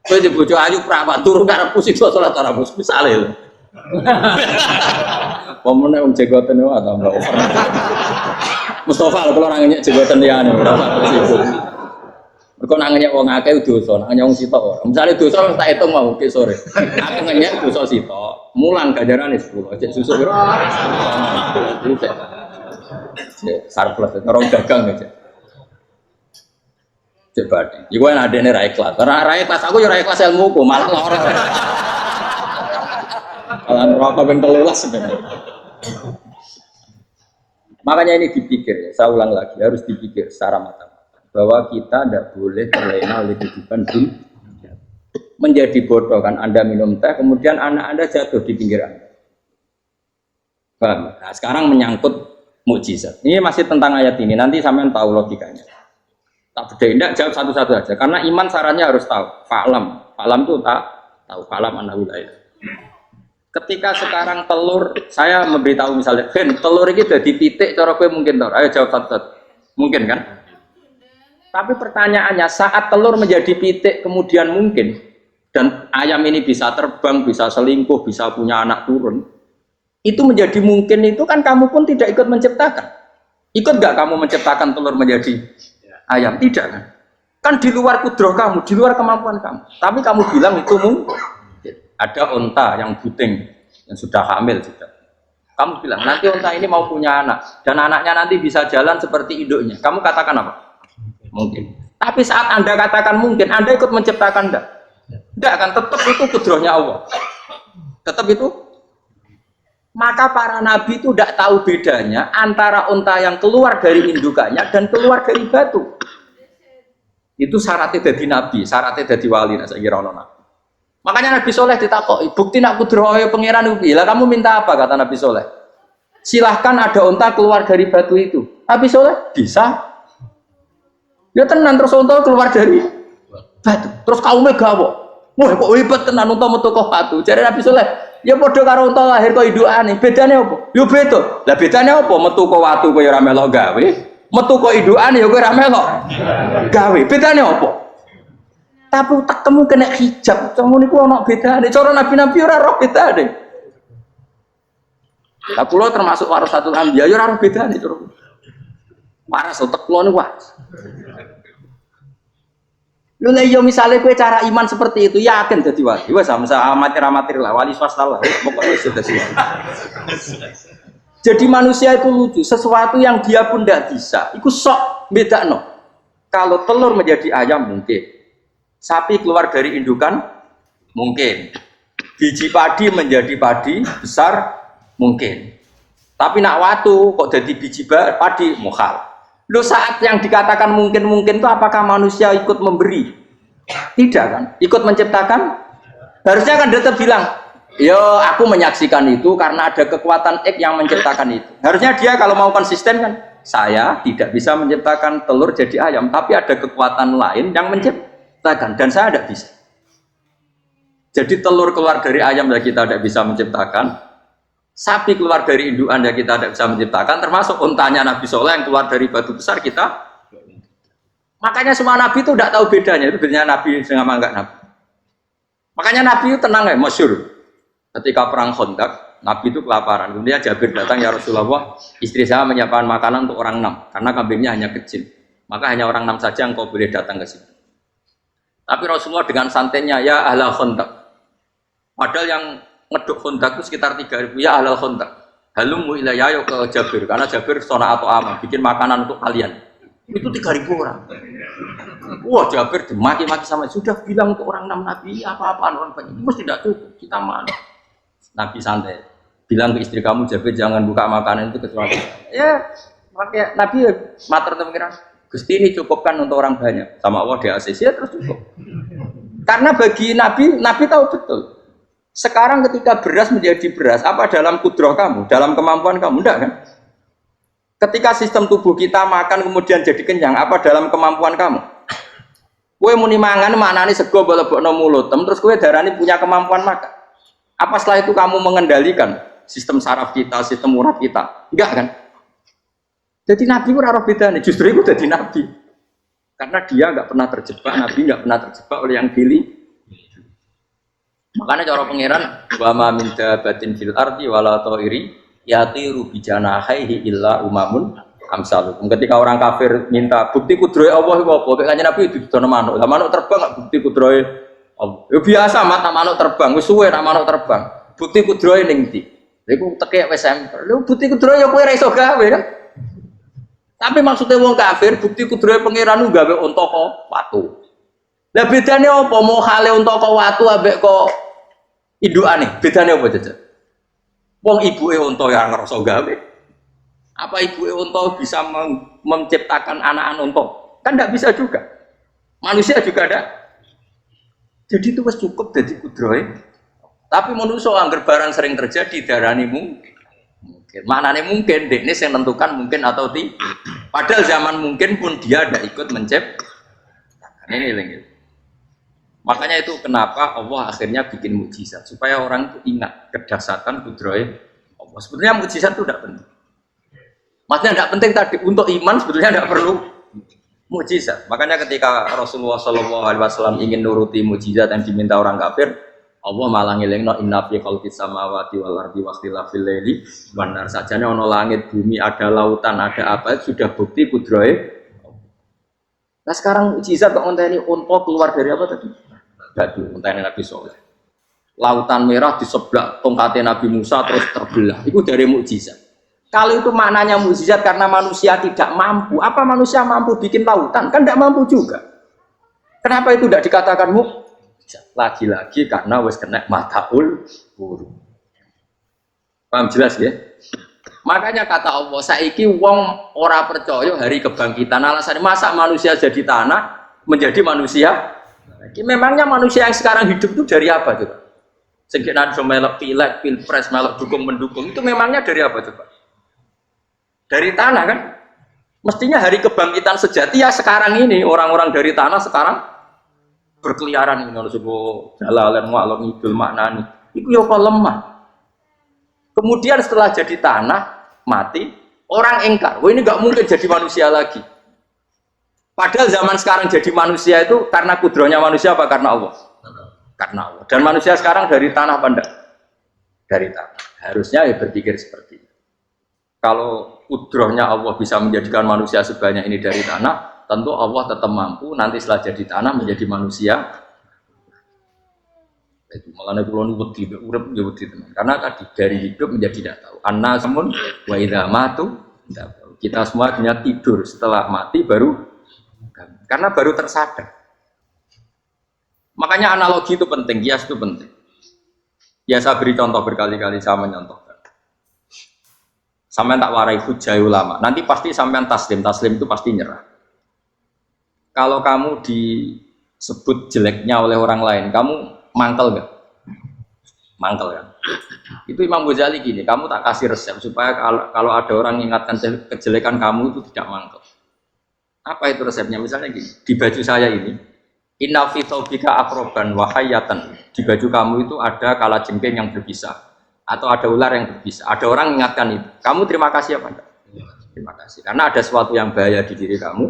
Kowe di bojo ayu prawan turu karepku sik sholat ora bos misale lho. Pemenang wong jegoten wae tambah over. Mustafa kalau orang ngenyek jegoten liyane ora usah tersinggung. Mergo nak ngenyek wong akeh dosa, nak ngenyek wong sitok ora. Misale dosa wis tak hitung mau ke sore. Aku ngenyek dosa sitok, mulang ganjarane 10. Cek susu piro? Cek surplus orang dagang aja. Cek badhe. Iku enak adene ra ikhlas. Ra ikhlas aku ya ra ikhlas ilmuku, malah lara. Kalau rokok ben 13 sebenarnya. Makanya ini dipikir, ya, saya ulang lagi, harus dipikir secara matang-matang bahwa kita tidak boleh terlena oleh kehidupan dunia. Menjadi bodoh kan Anda minum teh, kemudian anak Anda jatuh di pinggir Anda. Paham? Nah, sekarang menyangkut mukjizat. Ini masih tentang ayat ini, nanti sampean tahu logikanya. Tak beda, tidak jawab satu-satu aja, karena iman sarannya harus tahu. Fa'lam itu tak tahu, fa'lam annahu la ilaha. Ketika sekarang telur, saya memberitahu misalnya, Ben, telur ini udah dipitik, cara gue mungkin tau. Ayo jawab satu-satu. Mungkin kan? Tapi pertanyaannya, saat telur menjadi pitik kemudian mungkin, dan ayam ini bisa terbang, bisa selingkuh, bisa punya anak turun, itu menjadi mungkin itu kan kamu pun tidak ikut menciptakan. Ikut gak kamu menciptakan telur menjadi ayam? Tidak kan? Kan di luar kudroh kamu, di luar kemampuan kamu. Tapi kamu bilang itu mungkin. Ada unta yang buting, yang sudah hamil sudah. Kamu bilang, nanti unta ini mau punya anak, dan anaknya nanti bisa jalan seperti induknya. Kamu katakan apa? Mungkin. Tapi saat Anda katakan mungkin, Anda ikut menciptakan enggak? Enggak kan, tetap itu kudrohnya Allah. Tetap itu. Maka para nabi itu tidak tahu bedanya antara unta yang keluar dari indukannya dan keluar dari batu. Itu syaratnya jadi nabi, syaratnya jadi wali. Nah, saya kira nabi. Makanya Nabi Soleh ditakoki, bukti nak kudrohe pangeran itu. Lah kamu minta apa kata Nabi Soleh? Silahkan ada unta keluar dari batu itu. Nabi Soleh bisa. Ya tenan terus unta keluar dari batu. Terus kaumnya gawo. Wah kok hebat tenan unta metu kok batu. Jare Nabi Soleh, ya padha karo unta lahir kok indukane. Bedane apa? Yo beda. Lah bedane apa? Metu kok watu kok ya ora melok gawe. Metu kok indukane ya kok ora melok gawe. Bedane apa? Tapi utekmu kena hijab, kamu niku ana bedane. Cara nabi-nabi ora roh bedane. Lah kula termasuk warasatul anbiya ya ora roh bedane cara. Waras utek kula niku waras. Lho nek yo misale kowe cara iman seperti itu yakin dadi wali. Wes sampe amatir-amatir lah wali swasta lah. Pokoke wis dadi. Jadi manusia itu lucu, sesuatu yang dia pun tidak bisa. Iku sok bedakno. Kalau telur menjadi ayam mungkin. Sapi keluar dari indukan mungkin, biji padi menjadi padi besar mungkin, tapi nak watu kok jadi biji padi mukhal. Lu saat yang dikatakan mungkin itu apakah manusia ikut memberi? Tidak kan? Ikut menciptakan? Harusnya kan dia bilang, yo aku menyaksikan itu karena ada kekuatan X yang menciptakan itu. Harusnya dia kalau mau konsisten kan, saya tidak bisa menciptakan telur jadi ayam, tapi ada kekuatan lain yang menciptakan. Dan saya tidak bisa. Jadi telur keluar dari ayam ya kita tidak bisa menciptakan. Sapi keluar dari indukan ya kita tidak bisa menciptakan. Termasuk untanya Nabi Soleh yang keluar dari batu besar kita. Makanya semua Nabi itu tidak tahu bedanya. Itu bedanya Nabi sama enggak Nabi. Makanya Nabi itu tenang ya, masyhur. Ketika perang Khandaq, Nabi itu kelaparan. Kemudian Jabir datang, ya Rasulullah, istri saya menyiapkan makanan untuk orang 6. Karena kambingnya hanya kecil. Maka hanya orang 6 saja yang kau boleh datang ke sini. Tapi Rasulullah dengan santainya, ya ahlal Khandaq. Padahal yang ngeduk Khandaq itu sekitar 3.000, ya ahlal Khandaq. Halumu ilayya ke Jabir, karena Jabir sona atau aman, bikin makanan untuk kalian. Itu 3.000 orang. Wah Jabir dimaki-maki sama, sudah bilang untuk orang 6 Nabi, apa-apaan orang banyak. Itu mesti tidak cukup, kita mana. Nabi santai, bilang ke istri kamu, Jabir jangan buka makanan itu kecuali. Ya, makanya Nabi matur teman-teman. Gusti ini cukupkan untuk orang banyak. Sama Allah di ACC ya terus cukup. Karena bagi Nabi, Nabi tahu betul. Sekarang ketika beras menjadi beras, apa dalam kudroh kamu? Dalam kemampuan kamu? Enggak kan? Ketika sistem tubuh kita makan kemudian jadi kenyang, apa dalam kemampuan kamu? Kue muni mangan maknane sego bolebokno mulut, terus kue darani punya kemampuan makan. Apa setelah itu kamu mengendalikan sistem saraf kita, sistem urat kita? Enggak kan? Jadi Nabi itu raro beda nih, justru itu jadi Nabi. Karena dia nggak pernah terjebak, Nabi nggak pernah terjebak oleh yang pilih. Makanya cara pangeran, wa ma min dabatin fil ardi wala ta'iri yatiru bijanahihi illa umamun amsalukum. Ketika orang kafir minta bukti kudrohe Allah iku apa? Kanjeng Nabi didono manuk. Lah manuk terbang gak bukti kudrohe Allah. Ya biasa mata manuk terbang, wis suwe ra manuk terbang. Bukti kudrohe ning ndi? Lha iku tekek wis semper. Lha bukti kudrohe ya kowe ra iso gawe kan. Tapi maksudnya wong kafir bukti kudrohe pangeran gawe unta kok watu. Lah bedane apa? Mau hale unta kok watu ambek kok indukane? Bedane apa jajan? Wong ibuke unta ya ngerasa gawe. Apa ibuke unta bisa menciptakan anak-anak unta? Kan tidak bisa juga. Manusia juga ada. Jadi itu wis cukup dadi kudrohe. Tapi manusia angger barang sering terjadi darani mungkin. Maknane mungkin dekne sing nentukan mungkin atau tidak. Padahal zaman mungkin pun dia ada ikut menciptakan. Ini lagi. Makanya itu kenapa Allah akhirnya bikin mukjizat supaya orang itu ingat kedahsyatan kudrohe Allah. Sebetulnya mukjizat itu tidak penting. Maksudnya tidak penting tadi untuk iman sebetulnya tidak perlu mukjizat. Makanya ketika Rasulullah SAW ingin nuruti mukjizat yang diminta orang kafir, Allah malah ngelingno inna fi khalqis samawati wal ardi wa ikhtilafil laili wan nar. Sajane ana langit, bumi, ada lautan, ada apa sudah bukti kudrohe. Nah sekarang mukjizat kok ngenteni unta keluar dari apa tadi? Batu, ngenteni Nabi Soleh. Lautan merah di sebelah tongkatnya Nabi Musa terus terbelah. Itu dari mukjizat. Kalau itu maknanya mukjizat karena manusia tidak mampu, apa manusia mampu bikin lautan? Kan tidak mampu juga. Kenapa itu tidak dikatakan mukjizat? Lagi-lagi karena wis kena mataul huruf. Paham jelas ya? Makanya kata Allah, saiki wong ora percaya hari kebangkitan. Alasannya masa manusia jadi tanah menjadi manusia? Memangnya manusia yang sekarang hidup itu dari apa coba? Sengkena melok pileg, pilpres, melok dukung mendukung itu memangnya dari apa coba? Dari tanah kan? Mestinya hari kebangkitan sejati ya sekarang ini orang-orang dari tanah sekarang berkeliaran ini harus jalalan walau ngidul maknani. Itu ya kok lemah. Kemudian setelah jadi tanah mati orang engkar. Wah ini nggak mungkin jadi manusia lagi. Padahal zaman sekarang jadi manusia itu karena kudrohnya manusia apa karena Allah? Karena Allah. Dan manusia sekarang dari tanah apa enggak? Dari tanah. Harusnya ya berpikir seperti itu. Kalau kudrohnya Allah bisa menjadikan manusia sebanyak ini dari tanah, tentu Allah tetap mampu nanti setelah jadi tanah menjadi manusia. Itu malah kulon wedi urip ya wedi tenan. Karena tadi dari hidup menjadi tidak tahu. Annasamun wa idza matu. Kita semua hanya tidur, setelah mati baru karena baru tersadar. Makanya analogi itu penting, kias itu penting. Ya saya beri contoh berkali-kali, saya menyontohkan. Sampai tak warai hujah ulama. Nanti pasti sampai taslim itu pasti nyerah. Kalau kamu disebut jeleknya oleh orang lain, kamu mangkel nggak? Mangkel kan? Itu Imam Ghazali gini, kamu tak kasih resep supaya kalau ada orang mengingatkan kejelekan kamu itu tidak mangkel. Apa itu resepnya? Misalnya gini, di baju saya ini, inna fi thawbika akroban wa hayatan. Di baju kamu itu ada kalajengking yang berbisa, atau ada ular yang berbisa. Ada orang mengingatkan itu. Kamu terima kasih apa enggak? Terima kasih. Karena ada sesuatu yang bahaya di diri kamu,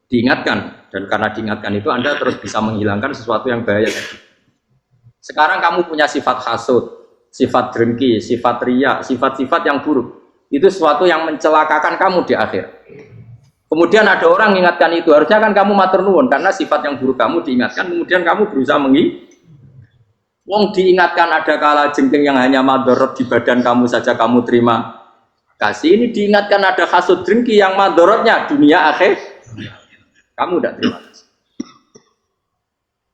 diingatkan. Dan karena diingatkan itu, Anda terus bisa menghilangkan sesuatu yang bahaya tadi. Sekarang kamu punya sifat hasud, sifat dengki, sifat riya, sifat-sifat yang buruk. Itu sesuatu yang mencelakakan kamu di akhir. Kemudian ada orang mengingatkan itu, harusnya kan kamu matur nuwun karena sifat yang buruk kamu diingatkan, kemudian kamu berusaha wong diingatkan ada kalajengking yang hanya madorot di badan kamu saja kamu terima kasih. Ini diingatkan ada hasud dengki yang madorotnya dunia akhir, kamu tidak terima kasih.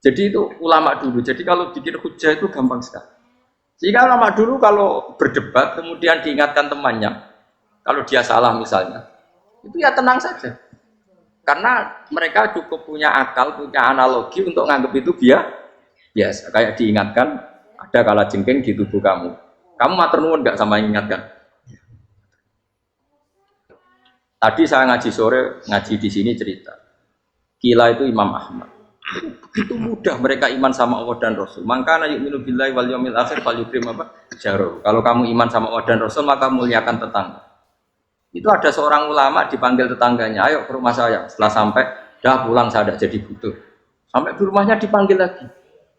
Jadi itu ulama dulu. Jadi kalau bikin hujah itu gampang sekali. Jika ulama dulu kalau berdebat kemudian diingatkan temannya, kalau dia salah misalnya, itu ya tenang saja. Karena mereka cukup punya akal, punya analogi untuk nganggap itu biasa. Kayak diingatkan ada kalajengking di tubuh kamu. Kamu matur nuwun enggak sama ingatkan? Tadi saya ngaji sore, ngaji di sini cerita. Kila itu Imam Ahmad. Begitu mudah mereka iman sama Allah dan Rasul. Maka yu'minu billahi wal yaumil akhir falyukrim apa? Jaro. Kalau kamu iman sama Allah dan Rasul maka muliakan tetangga. Itu ada seorang ulama dipanggil tetangganya, ayo ke rumah saya. Setelah sampai, dah pulang saya tidak jadi butuh. Sampai di rumahnya dipanggil lagi.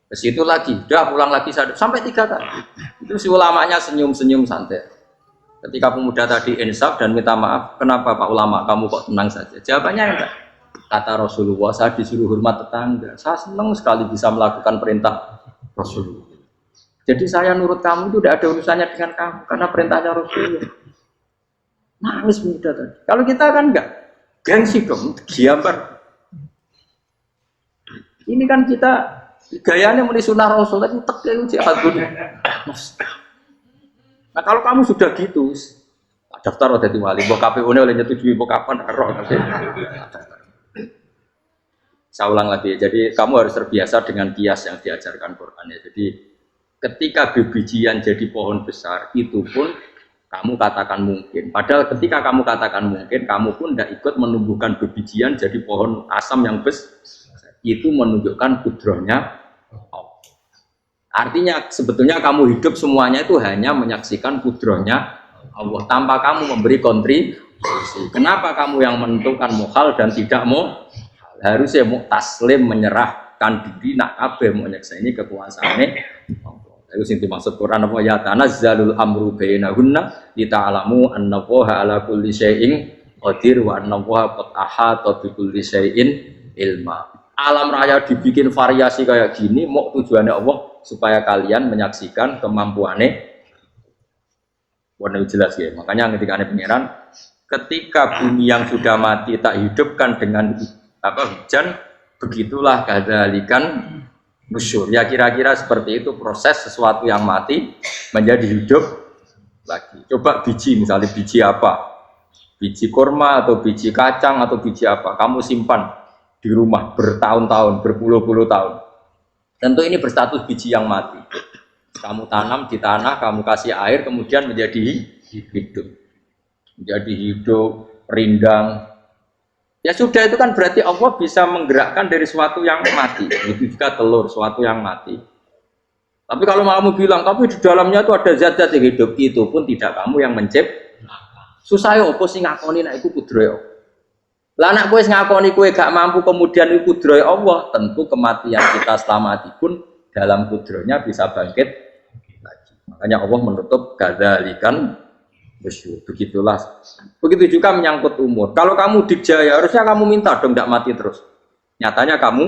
Ke situ lagi, dah pulang lagi saya sampai 3 kali. Itu si ulamanya senyum-senyum santai. Ketika pemuda tadi insaf dan minta maaf, kenapa Pak Ulama kamu kok tenang saja? Jawabannya enggak. Kata Rasulullah, saya disuruh hormat tetangga. Saya senang sekali bisa melakukan perintah Rasulullah. Jadi saya nurut kamu itu tidak ada urusannya dengan kamu karena perintahnya Rasulullah. Nangis pemuda tadi. Kalau kita kan enggak, gengsi dong, giambar. Ini kan kita gayanya muni sunnah Rasul tapi teknya jihad dunia. Nah kalau kamu sudah gitu, daftar udah wali, buat KPU-nya oleh nyetujui, buat kapan roh. Saya ulang lagi, jadi kamu harus terbiasa dengan kias yang diajarkan Quran ya. Jadi ketika bebijian jadi pohon besar, itu pun kamu katakan mungkin. Padahal ketika kamu katakan mungkin, kamu pun tidak ikut menumbuhkan bebijian jadi pohon asam yang besar. Itu menunjukkan kudrohnya. Artinya sebetulnya kamu hidup semuanya itu hanya menyaksikan kudrohnya Allah tanpa kamu memberi kontribusi. Kenapa kamu yang menentukan muhal dan tidak mau? Harusnya mau taslim menyerahkan diri nak kabeh mau nyekseni kekuasaane Allah. Itu sing dimaksud Quran apa ya tanazzalul amru bainahunna lita'lamu annallaha ala kulli syai'in qadir wa annallaha qad ahata bi kulli syai'in ilma. Alam raya dibikin variasi kayak gini mau tujuannya Allah supaya kalian menyaksikan kemampuannya. Warna jelas ya. Makanya ketika ada pangeran, ketika bumi yang sudah mati tak hidupkan dengan hujan, begitulah kadzalikan nusyur. Ya kira-kira seperti itu proses sesuatu yang mati menjadi hidup lagi. Coba biji misalnya biji apa? Biji kurma atau biji kacang atau biji apa? Kamu simpan di rumah bertahun-tahun, berpuluh-puluh tahun. Tentu ini berstatus biji yang mati. Kamu tanam di tanah, kamu kasih air, kemudian menjadi hidup. Menjadi hidup, rindang. Ya sudah, itu kan berarti Allah bisa menggerakkan dari sesuatu yang mati. Itu juga telur, sesuatu yang mati. Tapi kalau kamu bilang, tapi di dalamnya itu ada zat-zat yang hidup, itu pun tidak kamu yang menciptakan. Susah ya, apa sih ngakoni nak iku kudroyo. Lah anak kowe ngakoni kowe gak mampu kemudian iku kudrohe Allah, tentu kematian kita setelah mati pun dalam kudrohnya bisa bangkit lagi. Makanya Allah menutup kadzalikan nusyur. Begitulah. Begitu juga menyangkut umur. Kalau kamu dijaya harusnya kamu minta dong tidak mati terus. Nyatanya kamu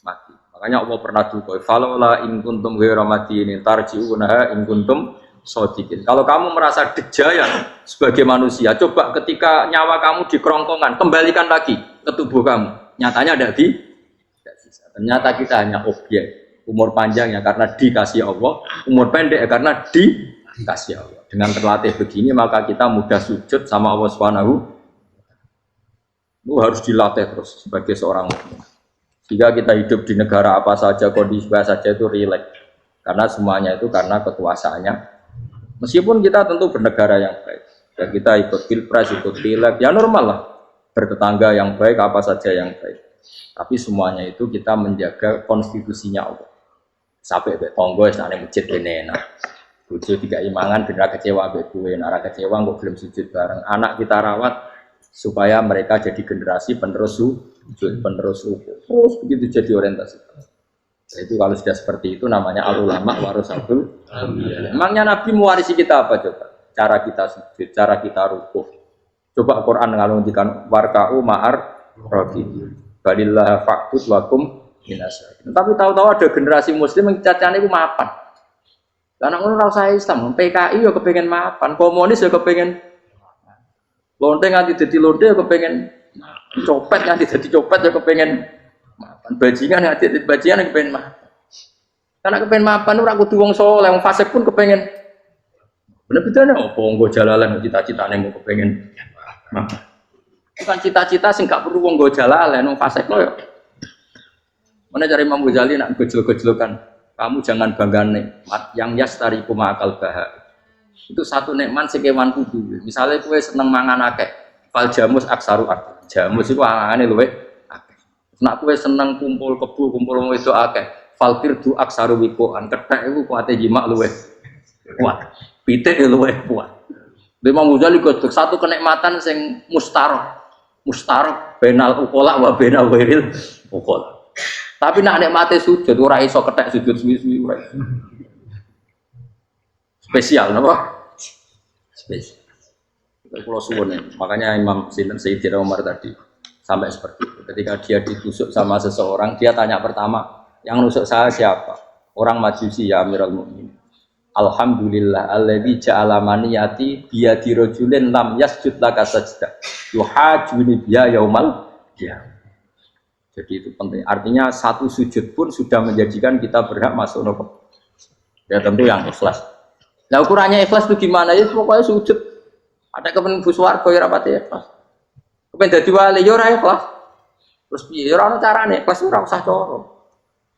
mati. Makanya Allah pernah juga falaula in kuntum ghairu madinin tarji'unaha in kuntum shodiqin. Kalau kamu merasa dijaya sebagai manusia, coba ketika nyawa kamu di kerongkongan, kembalikan lagi ke tubuh kamu. Nyatanya tidak bisa. Ternyata kita hanya objek. Umur panjang ya karena dikasih Allah, umur pendek ya karena dikasih Allah. Dengan terlatih begini maka kita mudah sujud sama Allah Subhanahu. Itu harus dilatih terus sebagai seorang mukmin. Jika kita hidup di negara apa saja, kondisi apa saja itu rileks. Karena semuanya itu karena kekuasaannya. Meskipun kita tentu bernegara yang baik, dan kita ikut pilpres, ikut pileg, ya normal lah. Bertetangga yang baik, apa saja yang baik. Tapi semuanya itu kita menjaga konstitusinya Allah. Sampai tonggo, misalnya masjid ini enak. Bujo tiga imangan, benar kecewa gue, nara kecewa, nggak belum sujud bareng. Anak kita rawat supaya mereka jadi generasi penerus sujud, penerus ruku. Terus begitu jadi orientasi. Itu kalau sudah seperti itu namanya al-ulama warasatul anbiya. Emangnya Nabi mewarisi kita apa coba? Cara kita sujud, cara kita rukuk. Coba Quran ngalungkan warka'u ma'ar rakiin. Balillah fa'bud wakum minasyakirin. Tapi tahu-tahu ada generasi muslim yang cacane iku mapan. Karena ngono ora usah Islam, PKI yo kepengen mapan, komunis yo kepengen lonte nganti dadi lonte yo kepengen copet nganti dadi copet yo kepengen mapan. Bajingan nganti dadi bajingan yo kepengen mapan. Karena kepengen mapan ora kudu wong saleh, wong fasik pun kepengen. Bener-bener opo nggo jalalan cita-citane mau kepengen mapan. Bukan cita-cita sing gak perlu wong nggo jalalan, wong fasik kok yo. Mana cari Imam Ghazali nak gojol-gojlokan. Kamu jangan bangga nikmat yang yastariku ma'akal bahar. Itu satu nikmat sing kewan kudu. Misalnya kowe seneng mangan akeh, fal jamus aksaru akeh. Jamus iku angane luwih akeh. Nek kowe seneng kumpul kebu, kumpul wong wedok akeh, fal firdu aksaru wiqan. Kethek iku kuwate jimak luwih kuat. Pitik luwih kuat. Imam Ghazali godhog satu kenikmatan sing mustarok benal ukola wa benal wiril ukola. Tapi nak nikmate sujud ora iso kethek sujud suwi-suwi ora. Spesial napa? spesial. Kalau suwun ya. Makanya Imam Sayyidina Umar tadi sampai seperti itu. Ketika dia ditusuk sama seseorang, dia tanya pertama, yang nusuk saya siapa? Orang Majusi ya Amirul Mukminin. Alhamdulillah alladzi ja'ala maniyati biyadi rajulin lam yasjud laka sajdah. Yuhajuni biya yaumal qiyamah. Jadi itu penting. Artinya satu sujud pun sudah menjadikan kita berhak masuk neraka. Ya tentu yang ikhlas. Nah ukurannya ikhlas itu gimana? Ya pokoknya sujud. Ada kepen buswarga ya rapati ikhlas. Kepen dadi wali ya ora ikhlas. Terus piye? Ya ora ono carane, ikhlas ora usah cara.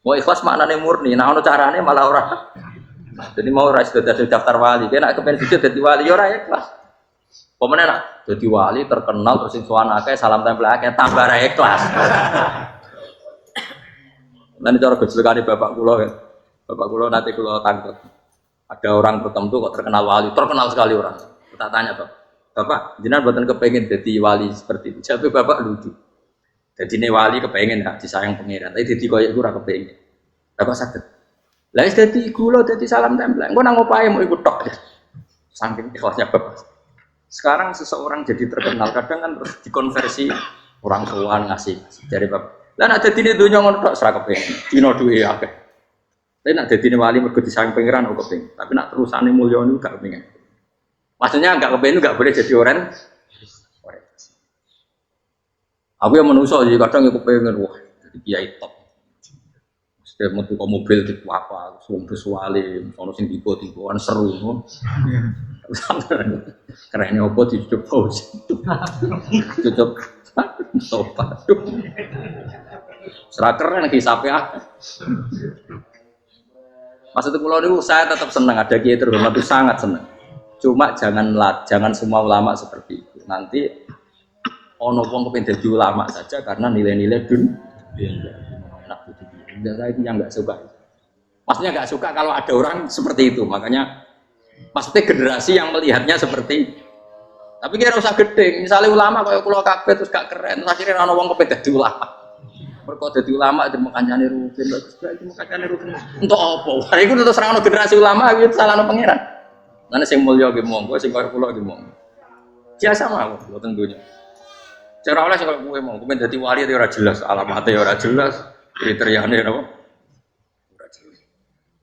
Mau ikhlas maknane murni, nah ono carane malah ora. Jadi mau ora daftar wali, kena kepen sujud dadi wali ya ora ikhlas. Pemene nak dadi wali terkenal terus sing sowan akeh salam tempel akeh tambah ra ikhlas. Lan cara gejolakane bapak kula kan. Bapak kula nanti kula tangkep. Ada orang tertentu kok terkenal wali, terkenal sekali orang. Tak tanya, Bapak, jenengan mboten kepengin dadi wali seperti itu. Jawab Bapak lucu. Dadine wali kepengin hak disayang pangeran, tapi dadi koyo iku ora kepengin. Bapak saged. Lah wis dadi kula dadi salam tempel. Engko nang opahe mau ikut tok. Saking ikhlasnya Bapak. Sekarang seseorang jadi terkenal, kadang kan terus dikonversi orang tuaan ngasih dari Bapak. Lah nek dadine donya ngono tok ora kepengin. Dino duwe akeh. Tapi nek dadine wali mergo disayang pangeran kok kepengin. Tapi nek terusane mulya niku gak kepengin. Maksudnya enggak kepengin enggak boleh jadi orang. Aku yang manusia jadi kadang aku pengen wah jadi kiai top. Setiap metu ke mobil tipe apa, sumpah suali, sono sing tipe-tipean seru. Kerennya apa dicucuk pause. Cucuk sopan. Serah keren hisape akeh. Maksud kula niku saya tetap senang ada kiai terhormat itu sangat senang. Cuma jangan semua ulama seperti itu. Nanti ono wong kepen dadi ulama saja karena nilai-nilai saya itu yang nggak suka. Maksudnya nggak suka kalau ada orang seperti itu. Makanya maksudnya generasi yang melihatnya seperti. Tapi kira usah gede. Misalnya ulama kayak kulo kabeh terus gak keren. Terus akhirnya ono wong kepen dadi ulama. Mergo dadi ulama itu makancane rutin. Terus makancane rutin. Untuk apa? Wah, iku terus ora ono generasi ulama iki salahno pangeran. Lan sing mulya ki monggo, sing kaya kulo ki monggo. Biasa mawon mboten dunya. Cara oleh sing kaya kowe mau, kowe dadi wali ora jelas, alamate ora jelas, kriteriane napa? Ora jelas.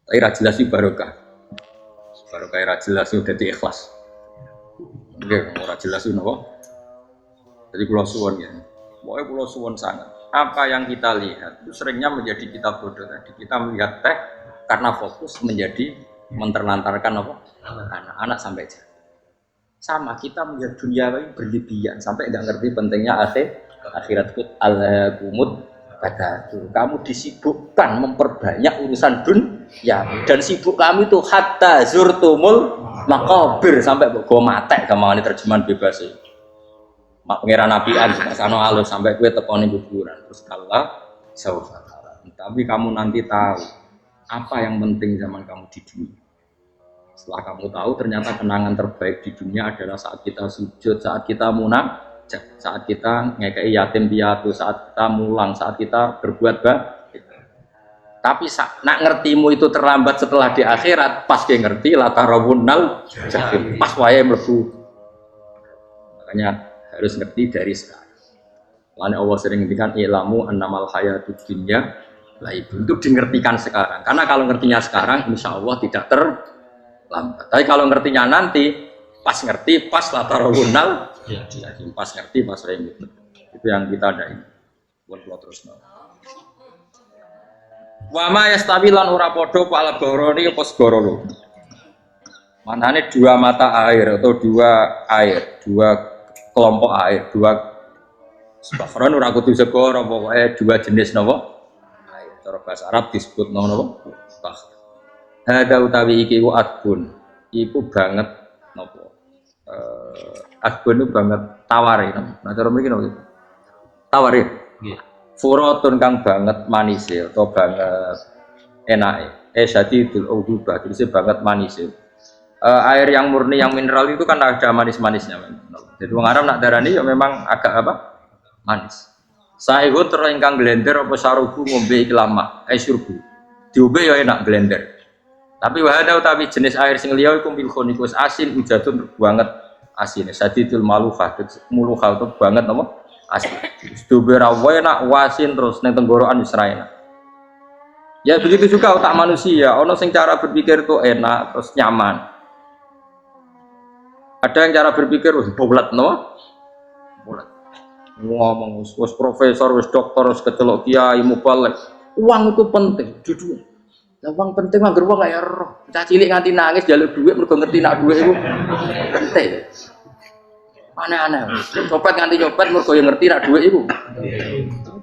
Tapi ora jelas iki barokah. Barokah ora jelas yo dadi ikhlas. Nggih, ora jelas itu napa? Jadi kula suwun ya. Pokoke kula suwun sangat. Apa yang kita lihat itu seringnya menjadi kita bodoh tadi. Kita melihat teh karena fokus menjadi menterlantarkan apa? Anak-anak sampai jauh. Sama kita melihat dunia ini berlebihan sampai enggak ngerti pentingnya akhirat al-kumut badatu. Kamu disibukkan memperbanyak urusan dunia dan sibuk kami itu hatta zurtumul maqabir sampai go matek gamane terjemahan bebas iki. Mak pangeran nabian sakno alus sampai kowe tekoni kuburan terus kala saufa. Tapi kamu nanti tahu apa yang penting zaman kamu di dunia. Setelah kamu tahu ternyata kenangan terbaik di dunia adalah saat kita sujud, saat kita munajat, saat kita ngekei yatim piatu, saat kita mulang, saat kita berbuat baik. Tapi nak ngertimu itu terlambat setelah di akhirat, pas dia ngerti latarawunnal jahim, pas wae mlebu. Makanya harus ngerti dari sekarang. Lalu Allah sering ngendikan ilamu annamal hayatud dunya lah itu untuk dingertikan sekarang. Karena kalau ngertinya sekarang, insya Allah tidak terlambat. Tapi kalau ngertinya nanti, pas ngerti, pas latarawunnal, pas ngerti, pas remit. Itu yang kita ada ini. Buat terus. Wama yastawilan ora podo pala goroni apa segorolo. Manane dua mata air atau dua air, dua kelompok air, dua sebagaian ora kudu segoro, pokoknya dua jenis napa? Cara bahasa Arab disebut napa? Hada utawi iki ku adbun. Iku banget napa? Adbun itu banget taware. Nah cara mriki napa? Taware. Nggih. Furatun kang banget manis atau banget enake. Syadidul ubah, jadi banget manis. Air yang murni yang mineral itu kan ada manis-manisnya. Jadi wong Arab nak darani ya memang agak apa? Manis. Saehu terengkang blender apa sarubu ngombe iki lama, surbu. Diombe ya enak blender. Tapi wahada utawi jenis air sing liya iku milkhun iku asin ujatun banget asin. Sadidul maluhah muluhah itu banget apa? Asin. Duber enak wasin terus ning tenggorokan wis ra enak. Ya begitu juga otak manusia, ono sing cara berpikir itu enak terus nyaman. Ada yang cara berpikir wis bulat no? Bulat. Ngomong wis profesor, wis dokter, wis kecelok kiai mubalek. Uang itu penting, jujur. Lah uang penting anggar wong kaya roh. Cah cilik nganti nangis njaluk dhuwit mergo ngerti nak dhuwit iku penting. Aneh-aneh. Copet nganti nyopet mergo yo ngerti nak dhuwit iku.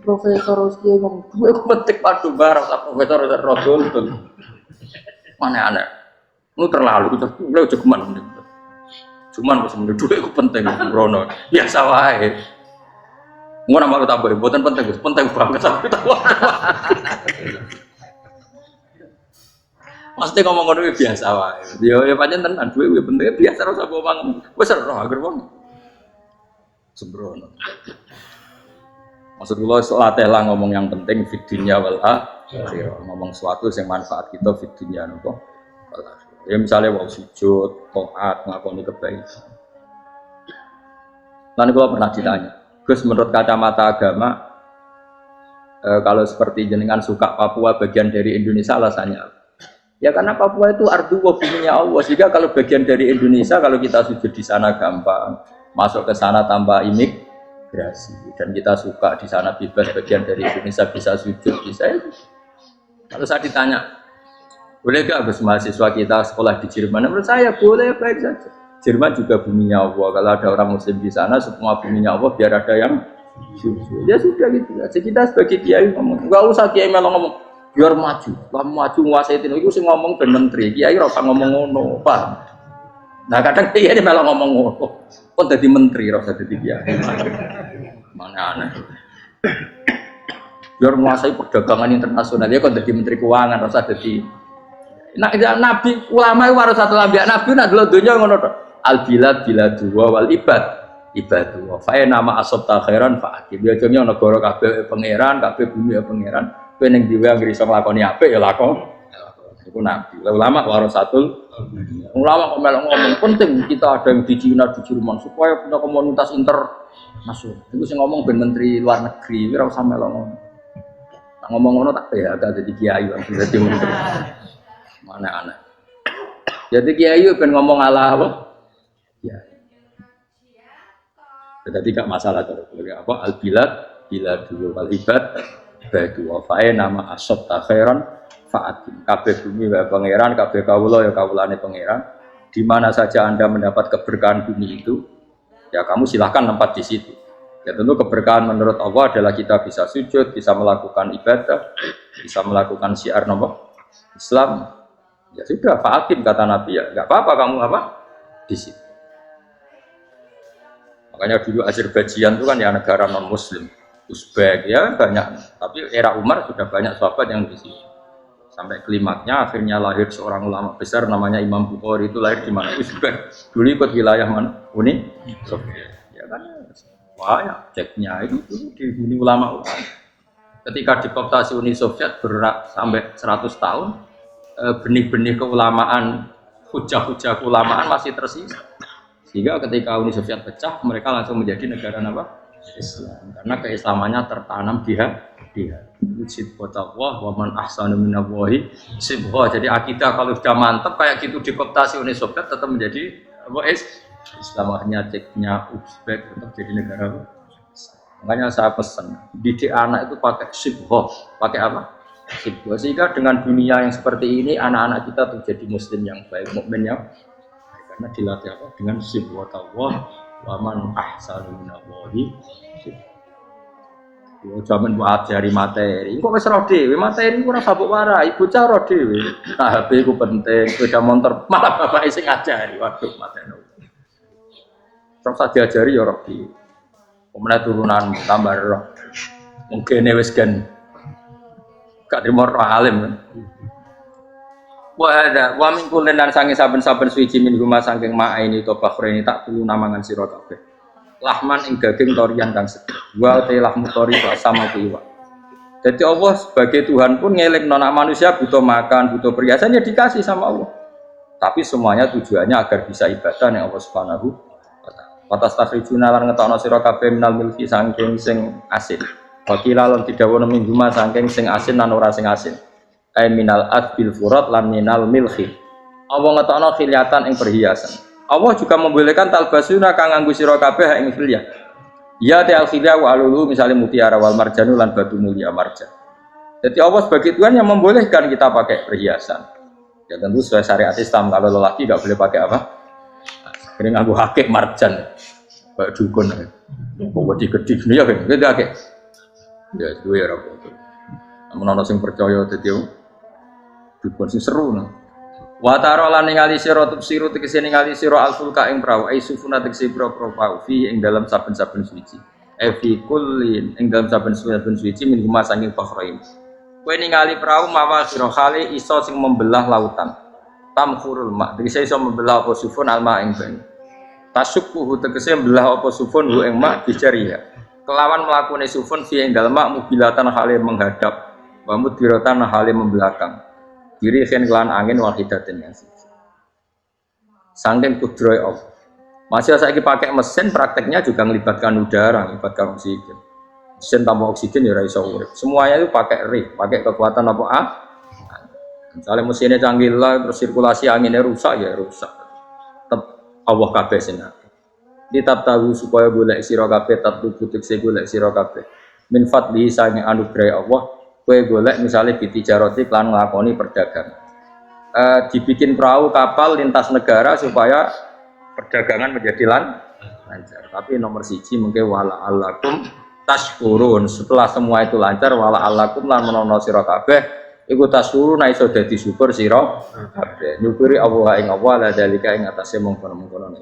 Profesor Kiai ngomong dhuwit iku penting padu barang sak profesor rodol. Aneh-aneh. Lu terlalu lu cuman. Cuman wis mendhe dhuwit iku penting rono. Biasa wae. Ngono malu tambah mboten penting, penting banget sampe tahu. Mesti ngomong ngono biasa wae. Ya pancen tenan duwe penting biasa ora usah ngomong. Wis ora agar wong sembrono. Maksud kula latih lah ngomong yang penting fid dunya wal akhirah. Ngomong sesuatu yang manfaat kita fid dunya napa wal akhirah. Ya misalnya wau sujud, taat, ngakoni kebaikan. Nanti kula pernah ditanya, Gus menurut kacamata agama kalau seperti jenengan suka Papua bagian dari Indonesia alasannya apa? Ya karena Papua itu ardu wa buminya Allah. Sehingga kalau bagian dari Indonesia, kalau kita sujud di sana gampang, masuk ke sana tanpa imigrasi, dan kita suka di sana bebas bagian dari Indonesia bisa sujud bisa. Kalau saya ditanya, boleh gak Gus mahasiswa kita sekolah di Jerman? Menurut saya boleh, baik saja. Jerman juga buminya Allah. Kalau ada orang Muslim di sana, semua buminya Allah biar ada yang sujud. Ya sudah gitu. Jadi kita sebagai kiai ngomong, nggak usah kiai malah ngomong. Biar maju, lah maju nguasai itu sih ngomong ben menteri, kiai rasa ngomong ngono, paham? Nah kadang kiai ini malah ngomong ngono, kok jadi menteri rasa jadi kiai, mana aneh. Biar menguasai perdagangan internasional, dia kok jadi menteri keuangan rasa jadi. Nah nabi ulama itu harus satu nabi nak dulu dunia ngono tuh. Al bilad biladu wal ibadu. Fae nama asabta khairan fa'akim. Biasanya negara kabeh pangeran, kabeh bumi pangeran. Peneng diwe anggere iso nglakoni apik ya lakon. Iku nabi. Ulama warasatul ulama kok melok ngomong penting kita ada yang di Cina di Jerman supaya punya komunitas internasional. Iku sing ngomong ben menteri luar negeri ora usah melok ngomong. Tak ngomong ngono tak ya agak dadi kiai wong dadi menteri. Mana aneh. Jadi kiai ben ngomong ala apa? Ya. Jadi gak masalah terus. Apa al bilad biladu wal ibad batu wafae nama asab takhiran faatin kabeh bumi wa pangeran kabeh kawula ya kawulane pangeran di mana saja Anda mendapat keberkahan bumi itu ya kamu silahkan tempat di situ ya tentu keberkahan menurut Allah adalah kita bisa sujud bisa melakukan ibadah bisa melakukan syiar nama Islam ya sudah faatin kata Nabi ya enggak apa-apa kamu apa di situ makanya dulu Azerbaijan itu kan ya negara non muslim Uzbek ya banyak, tapi era Umar sudah banyak sahabat yang di sini. Sampai klimaknya akhirnya lahir seorang ulama besar namanya Imam Bukhari itu lahir di mana? Uzbek. Dulu ikut wilayah mana? Uni Soviet. Ya kan banyak ceknya itu di Uni ulama. Ketika dikooptasi Uni Soviet berat sampai 100 tahun, benih-benih keulamaan, hujah-hujah keulamaan masih tersisa. Sehingga ketika Uni Soviet pecah, mereka langsung menjadi negara apa? Islam, karena keislamannya tertanam di hati. Sibghatullah wa man ahsanu minallahi sibghah. Jadi akidah kalau sudah mantap kayak gitu dikooptasi Uni Soviet tetap menjadi apa Islam akhirnya ceknya Uzbek tetap jadi negara apa? Makanya saya pesan didik anak itu pakai sibghah, pakai apa? Sibghah. Sehingga dengan dunia yang seperti ini anak-anak kita menjadi muslim yang baik, mukmin yang baik. Karena dilatih apa? Dengan sibghatullah waman ahsanu minallahi yo jaman buat ajari materi kok wis ro dhewe materi ku ora sabuk warai bocah ro dhewe nah HP ku penting sepeda motor malah bapak sing ngajari waduh materi terus diajari yo ro dhewe kemudian turunan tambah ro mungkin wis kan gak trimo ro alim Wahada, wa min kullin lan sange saben-saben suci min rumah saking ma'aini to bakhreni tak tulu namangan sira kabeh. Lahman ing daging torian kang seger. Wa te lahmu tori sama iwak. Jadi Allah sebagai Tuhan pun ngelek nona manusia butuh makan, butuh perhiasan ya dikasih sama Allah. Tapi semuanya tujuannya agar bisa ibadah yang Allah Subhanahu wa taala. Watastakhrijuna lan ngetokno sira kabeh minal milki saking sing asin. Wakila lan didhawuhna minggu ma saking sing asin lan ora sing asin. Ai minal adbil furat lan minal milki. Allah ngetokno khiliatan ing perhiasan. Allah juga membolehkan talbasuna kang nganggo sira kabeh ing khiliyah. Ya ta'al khilya wa alulu misalnya mutiara wal marjanu lan batu mulia marjan. Jadi Allah sebagai Tuhan yang membolehkan kita pakai perhiasan. Ya tentu sesuai syariat Islam, kalau lelaki enggak boleh pakai apa? Ini nganggo hakik marjan. Kayak dukun. Bawa digedhi ya kan. Gitu hakik. Ya itu ya rapo. Namun ana sing percaya dadi dukun sing seru nah. Wa taro lan ningali sira tufsiru tegese ningali sira alfulka ing prau ai sufuna tegese prau fi ing dalam saben-saben suci fi kullin ing dalam saben-saben suci min huma sanging bahrain kowe ningali prau mawa sira khali iso sing membelah lautan tamkhurul ma tegese iso membelah apa sufun alma ing banyu tasukku tegese membelah apa sufun hu ing ma dijariya kelawan mlakune sufun fi ing dalem mobilatan hale menghadap wa mudbiratan hale membelakang diri khen kelan angin wahidatin yang siji. Sangking kudroy Allah. Masih saiki pakai mesin prakteknya juga melibatkan udara, melibatkan oksigen. Mesin tanpa oksigen ya ora iso urip. Semuanya itu pakai rig, pakai kekuatan apa Misalnya mesinnya canggih lah, terus sirkulasi anginnya rusak ya rusak. Tetap Allah kabeh sing Ditab tahu supaya golek sira kabeh tatlu butik se golek sira kabeh. Min fadli sange anugerah Allah. Kue golek misalnya bitijaroti klan ngelakoni perdagangan dibikin perahu kapal lintas negara supaya perdagangan menjadi lancar tapi nomor siji mungkin wala alakum tashkurun setelah semua itu lancar wala alakum lan menono sira kabeh iku tashkurun iso dadi syukur sira kabeh nyukuri Allah ing Allah la dalika ing atase mongkon-mongkon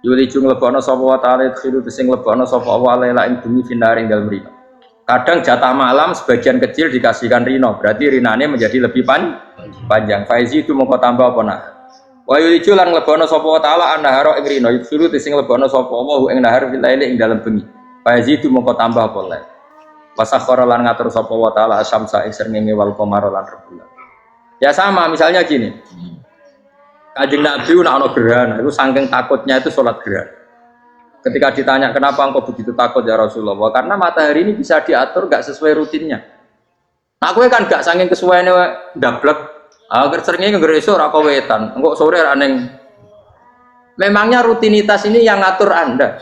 yuli jung lebokno sapa wa ta'ala khiru sing lebokno sapa Allah la ing bumi finaring dalem rino. Kadang jatah malam sebagian kecil dikasihkan rino, berarti rinane menjadi lebih panjang. Faizi itu mongko tambah apa nah. Wa yulicu lan lebono sapa taala annahara ing rino, yusuru sing lebono sapa wa ing nahar fil laili ing dalem bengi. Faizi itu mongko tambah apa lae. Wasakhara lan ngatur sapa wa taala asyamsa ing srengenge wal qamara lan rembulan. Ya sama misalnya gini. Kanjeng Nabi nek ana gerhana, itu saking takutnya itu salat gerhana. Ketika ditanya kenapa engkau begitu takut ya Rasulullah, karena matahari ini bisa diatur gak sesuai rutinnya. Aku kan gak saking kesuaiannya dablek. Agar seringnya ngereso rako wetan, engkau sore aneh. Memangnya rutinitas ini yang ngatur Anda.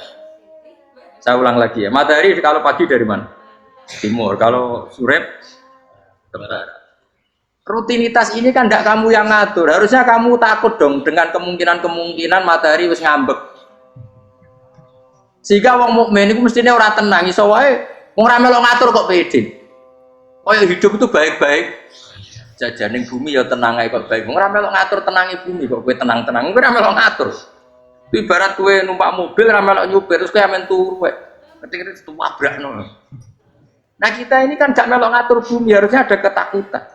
Saya ulang lagi ya, matahari kalau pagi dari mana? Timur, kalau sore ke barat. Rutinitas ini kan gak kamu yang ngatur. Harusnya kamu takut dong dengan kemungkinan matahari wis ngambek. Sehingga wong mukmin itu mestinya ora tenang iso wae wong ora melok ngatur kok pede. Kaya hidup itu baik-baik. Jajaning bumi ya tenang ae kok baik. Wong ora melok ngatur tenangi bumi kok kowe tenang-tenang. Kowe ora melok ngatur. Ibarat kowe numpak mobil ora melok nyupir terus kowe amen turu wae. Ketika itu tabrakno. Nah kita ini kan gak melok ngatur bumi, harusnya ada ketakutan.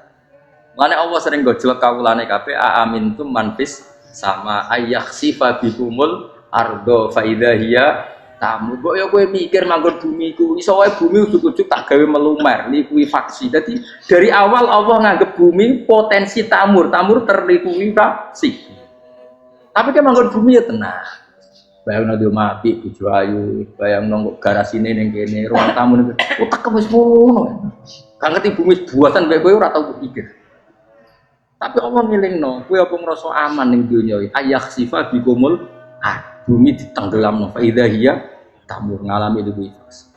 Makanya Allah sering gojlok kawulane kabeh aamintum manfis sama ayakhsifa bikumul ardo fa idza hiya tamu kok ya kowe mikir manggon bumi ku iso wae bumi ujug-ujug tak gawe melumer likuifaksi. Jadi dari awal Allah nganggep bumi potensi tamur terlikuifaksi. Tapi kan manggon bumi ya tenang. Bayangno di mati bojo ayu, bayangno kok garasine ning kene, ruang tamu niku utek wis ngono. Kan ngerti bumi buatan bae kowe ora tau pikir. Tapi Allah ngilingno, kowe apa ngrasa aman ning donya iki? Ayakhsifa bikumul bumi ditenggelamno fa idza hiya tamur ngalami likuifaksi.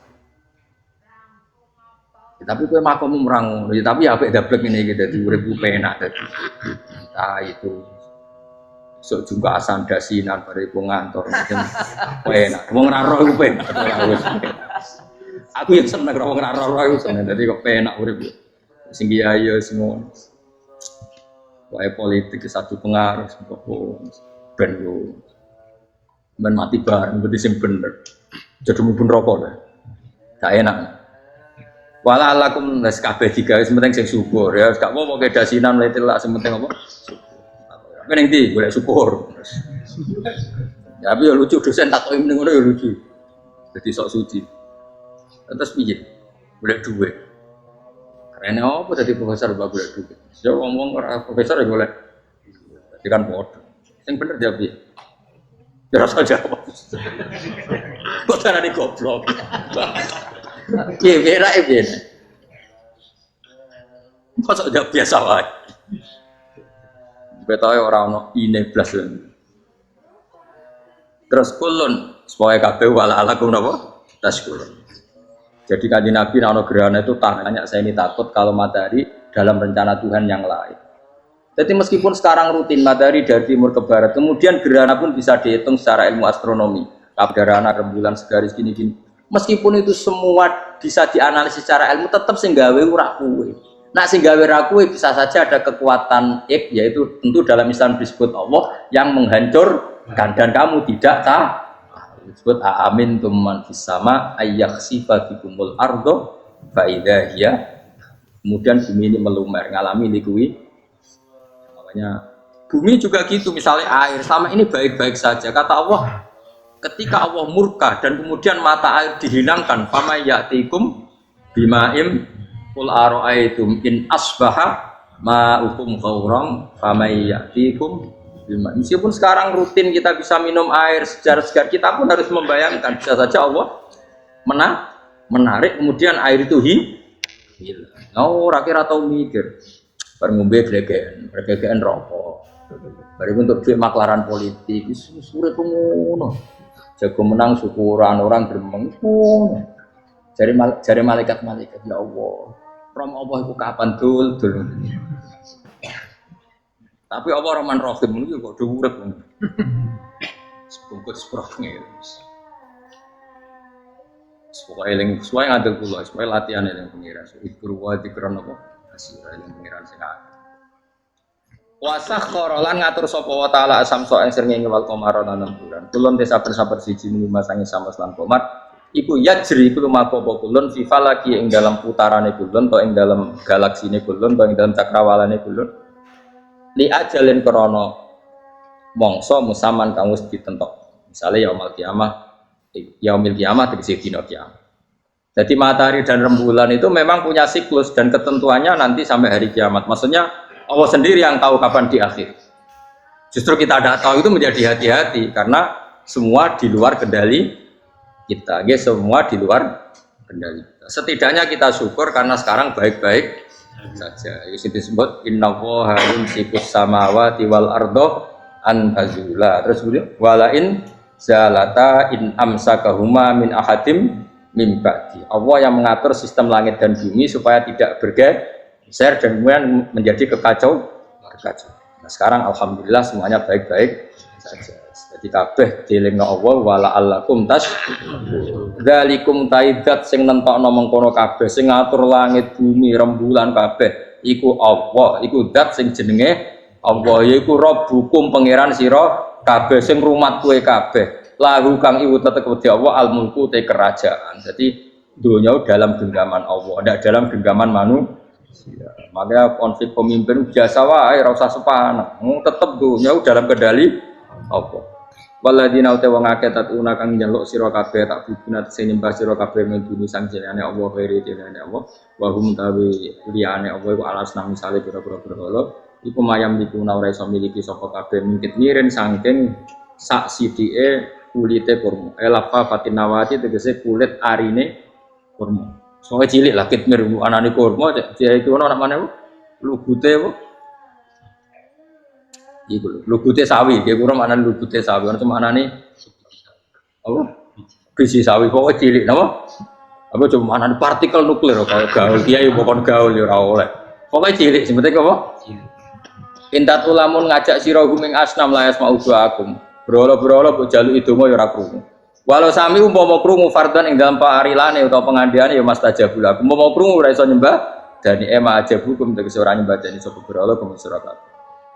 Tapi kowe makommu merang ngono, tapi apik dablek ngene iki dadi uripku penak dadi. Ah itu sok jumpa asan dasinan bare ku ngantor mungkin penak. Wong ora roh iku penak. Aku yang seneng wong ora roh iku seneng dadi kok penak urip. Sing kiai semua. Wae politik satu pengaruh sembako ben yo men mati bareng berarti sing bener. Jadi mubun rokok deh. Gak enak. Wala alakum nas kabeh digawe sementing sing syukur ya. Gak mau ke dasinan letilak sementing apa? Syukur. Apa ning ndi golek syukur. Ya tapi ya lucu dosen takoki meneng ngono ya lucu. Dadi sok suci. Terus piye? Golek duit. Rene apa dadi profesor mbak golek duit. Yo ngomong ora profesor ya golek. Dadi kan padha. Sing bener jawab piye? Ya rasa jawab. Kok carane goblok. Piye piye. Kok jawab biasa wae. Betawe ora ono ine blas. Terus kulun supaya kabeh wala alakum napa? Taskulun. Jadi kanjeng Nabi ana gerhana itu tanya saya ini takut kalau matahari dalam rencana Tuhan yang lain. Jadi meskipun sekarang rutin matahari dari timur ke barat, kemudian gerhana pun bisa dihitung secara ilmu astronomi. Gerhana rembulan segaris gini-gini. Meskipun itu semua bisa dianalisis secara ilmu, tetap sing gawe ora kuwe. Nah sing gawe ora kuwe bisa saja ada kekuatan yaitu tentu dalam Islam disebut Allah yang menghancurkan dan kamu tidak tahu. Disebut amin tuman fis sama ayyakhsifa bikumul ardo fa idza hiya. Kemudian bumi ini melumer ngalami likui. Makanya bumi juga gitu, misalnya air selama ini baik-baik saja. Kata Allah, ketika Allah murka dan kemudian mata air dihilangkan, fama ya'tikum bima'im qul ara'aytum in asbaha ma'ukum ghauran fama ya'tikum. Meskipun sekarang rutin kita bisa minum air segar-segar, kita pun harus membayangkan bisa saja Allah menarik kemudian air itu hilang. Oh, rakyat atau mikir, ngombe blegean rokok. Bari untuk duit maklaran politik, surat ngono. Jago menang syukuran orang gremeng ngono. Jari malaikat ya Allah. Rom Allah iku kapan dul. Tapi Allah Rahman Rahim itu kok dhuwur. Sebungkus sprongnya. Supaya eling supaya ngadeg kula, supaya latihan eling pengiran. Ikru wa dikron apa? Asira eling pengiran sing akeh. Wa sakhkhara lan ngatur sapa wa taala asamso ing srengenge wal qamara lan bulan. Kulon desa saben siji mung masangi sama lan qamar. Iku yajri iku lumaku apa kulon fi falaki ing dalam putarane kulon to ing dalam galaksine kulon to ing dalam cakrawalane kulon. Li ajalin krana mangsa musaman kang wis ditentok. Misale yaumil kiamah tegese dina kiamat. Jadi matahari dan rembulan itu memang punya siklus dan ketentuannya nanti sampai hari kiamat. Maksudnya Allah sendiri yang tahu kapan di akhir. Justru kita tidak tahu itu menjadi hati-hati karena semua di luar kendali kita. Semua di luar kendali kita. Setidaknya kita syukur karena sekarang baik-baik saja. Itu disebut innallaha yumsikus samawati wal ardo an tazula. Terus kemudian walain zalata in amsakahuma min ahadim min ba'di. Allah yang mengatur sistem langit dan bumi supaya tidak bergeser dan kemudian menjadi kekacauan. Nah, sekarang alhamdulillah semuanya baik-baik saja. Jadi kabeh dilingno Allah wala allakum tas dzalikum taidat sing nentokno mengkono kabeh sing ngatur langit bumi rembulan kabeh iku Allah, iku zat sing jenenge Allah, yaiku Rabbukum pangeran sira kabeh sing rumat kowe kabeh. Lahu kang iku tetep wedi Allah al mulku te kerajaan. Jadi dunia dalam genggaman Allah, tidak dalam genggaman manusia. Makanya konflik pemimpin biasa wae ora usah sepaneng. Tetep dunia dalam kendali Allah. Waladina uta wong akeh tatuna kang njaluk sira kabeh tak bubunat sing nyembah sira kabeh menduni sang jenenge Allah khairi jenenge Allah wa hum tawi liyane Allah iku alasna misale pira-pira berhala iku mayam dikuna ora iso miliki sapa kabeh mungkin miren saking sak sidike kulite kurma elafa fatinawati tegese kulit arine kurma soe cilik lah kitmir anane kurma dia iki ono namane lugute apa iku lugute sawi, dia kurang mana lugute sawi, orang cuma mana nih, apa? Biji sawi pokoknya cilik, nama? Apa cuma mana partikel nuklir, kalau gaul dia bukan gaul ya oleh, pokoknya cilik, sebetulnya apa? Intat ulamun ngajak siroguming asnam layas mau dua akum, berolo berjalu itu mau yura krungu. Walau sami umpama krungu fardan ing dalam paharilane atau pengandiane ya mas tajabul aku, umpama krungu ora iso nyembah, dan ema ajabukum tegese ora nyembah dene sapa berolo kemusyratan.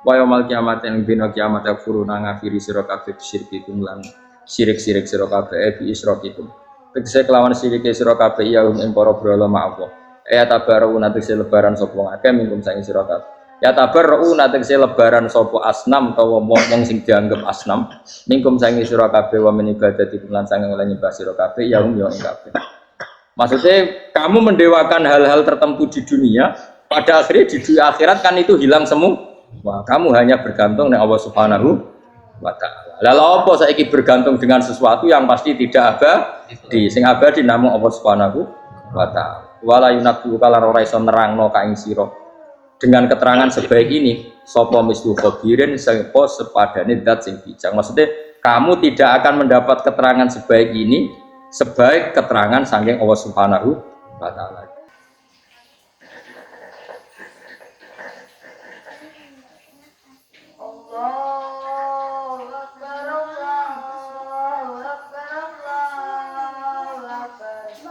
Wa yaumil kiamat yang dina kiamat yakfuruna ngafiri sira kabeh syirikikum lan syirik-syirik sira kabeh bi isrokikum. Tegese kelawan sirike sira kabeh ya ing para brala Allah. Ya tabaruna tegese lebaran sapa akeh mingkum saking sira kabeh. Ya tabaruna tegese lebaran sapa asnam utawa wong sing dianggep asnam mingkum saking sira kabeh wa min ibadati lan saking lan nyembah sira kabeh ya ing kabeh. Maksudnya kamu mendewakan hal-hal tertentu di dunia, pada akhirnya di dunia akhirat kan itu hilang semua. Wah, kamu hanya bergantung dengan Allah Subhanahu wa taala. Lalu apa saiki bergantung dengan sesuatu yang pasti tidak abadi, sing abadi namung Allah Subhanahu wa taala. Wala yunabbu kala ora iso nerangno ka ing sira dengan keterangan sebaik ini sapa mislu khabirin sapa sepadane zat sing bijak. Maksudnya kamu tidak akan mendapat keterangan sebaik ini sebaik keterangan saking Allah Subhanahu wa taala.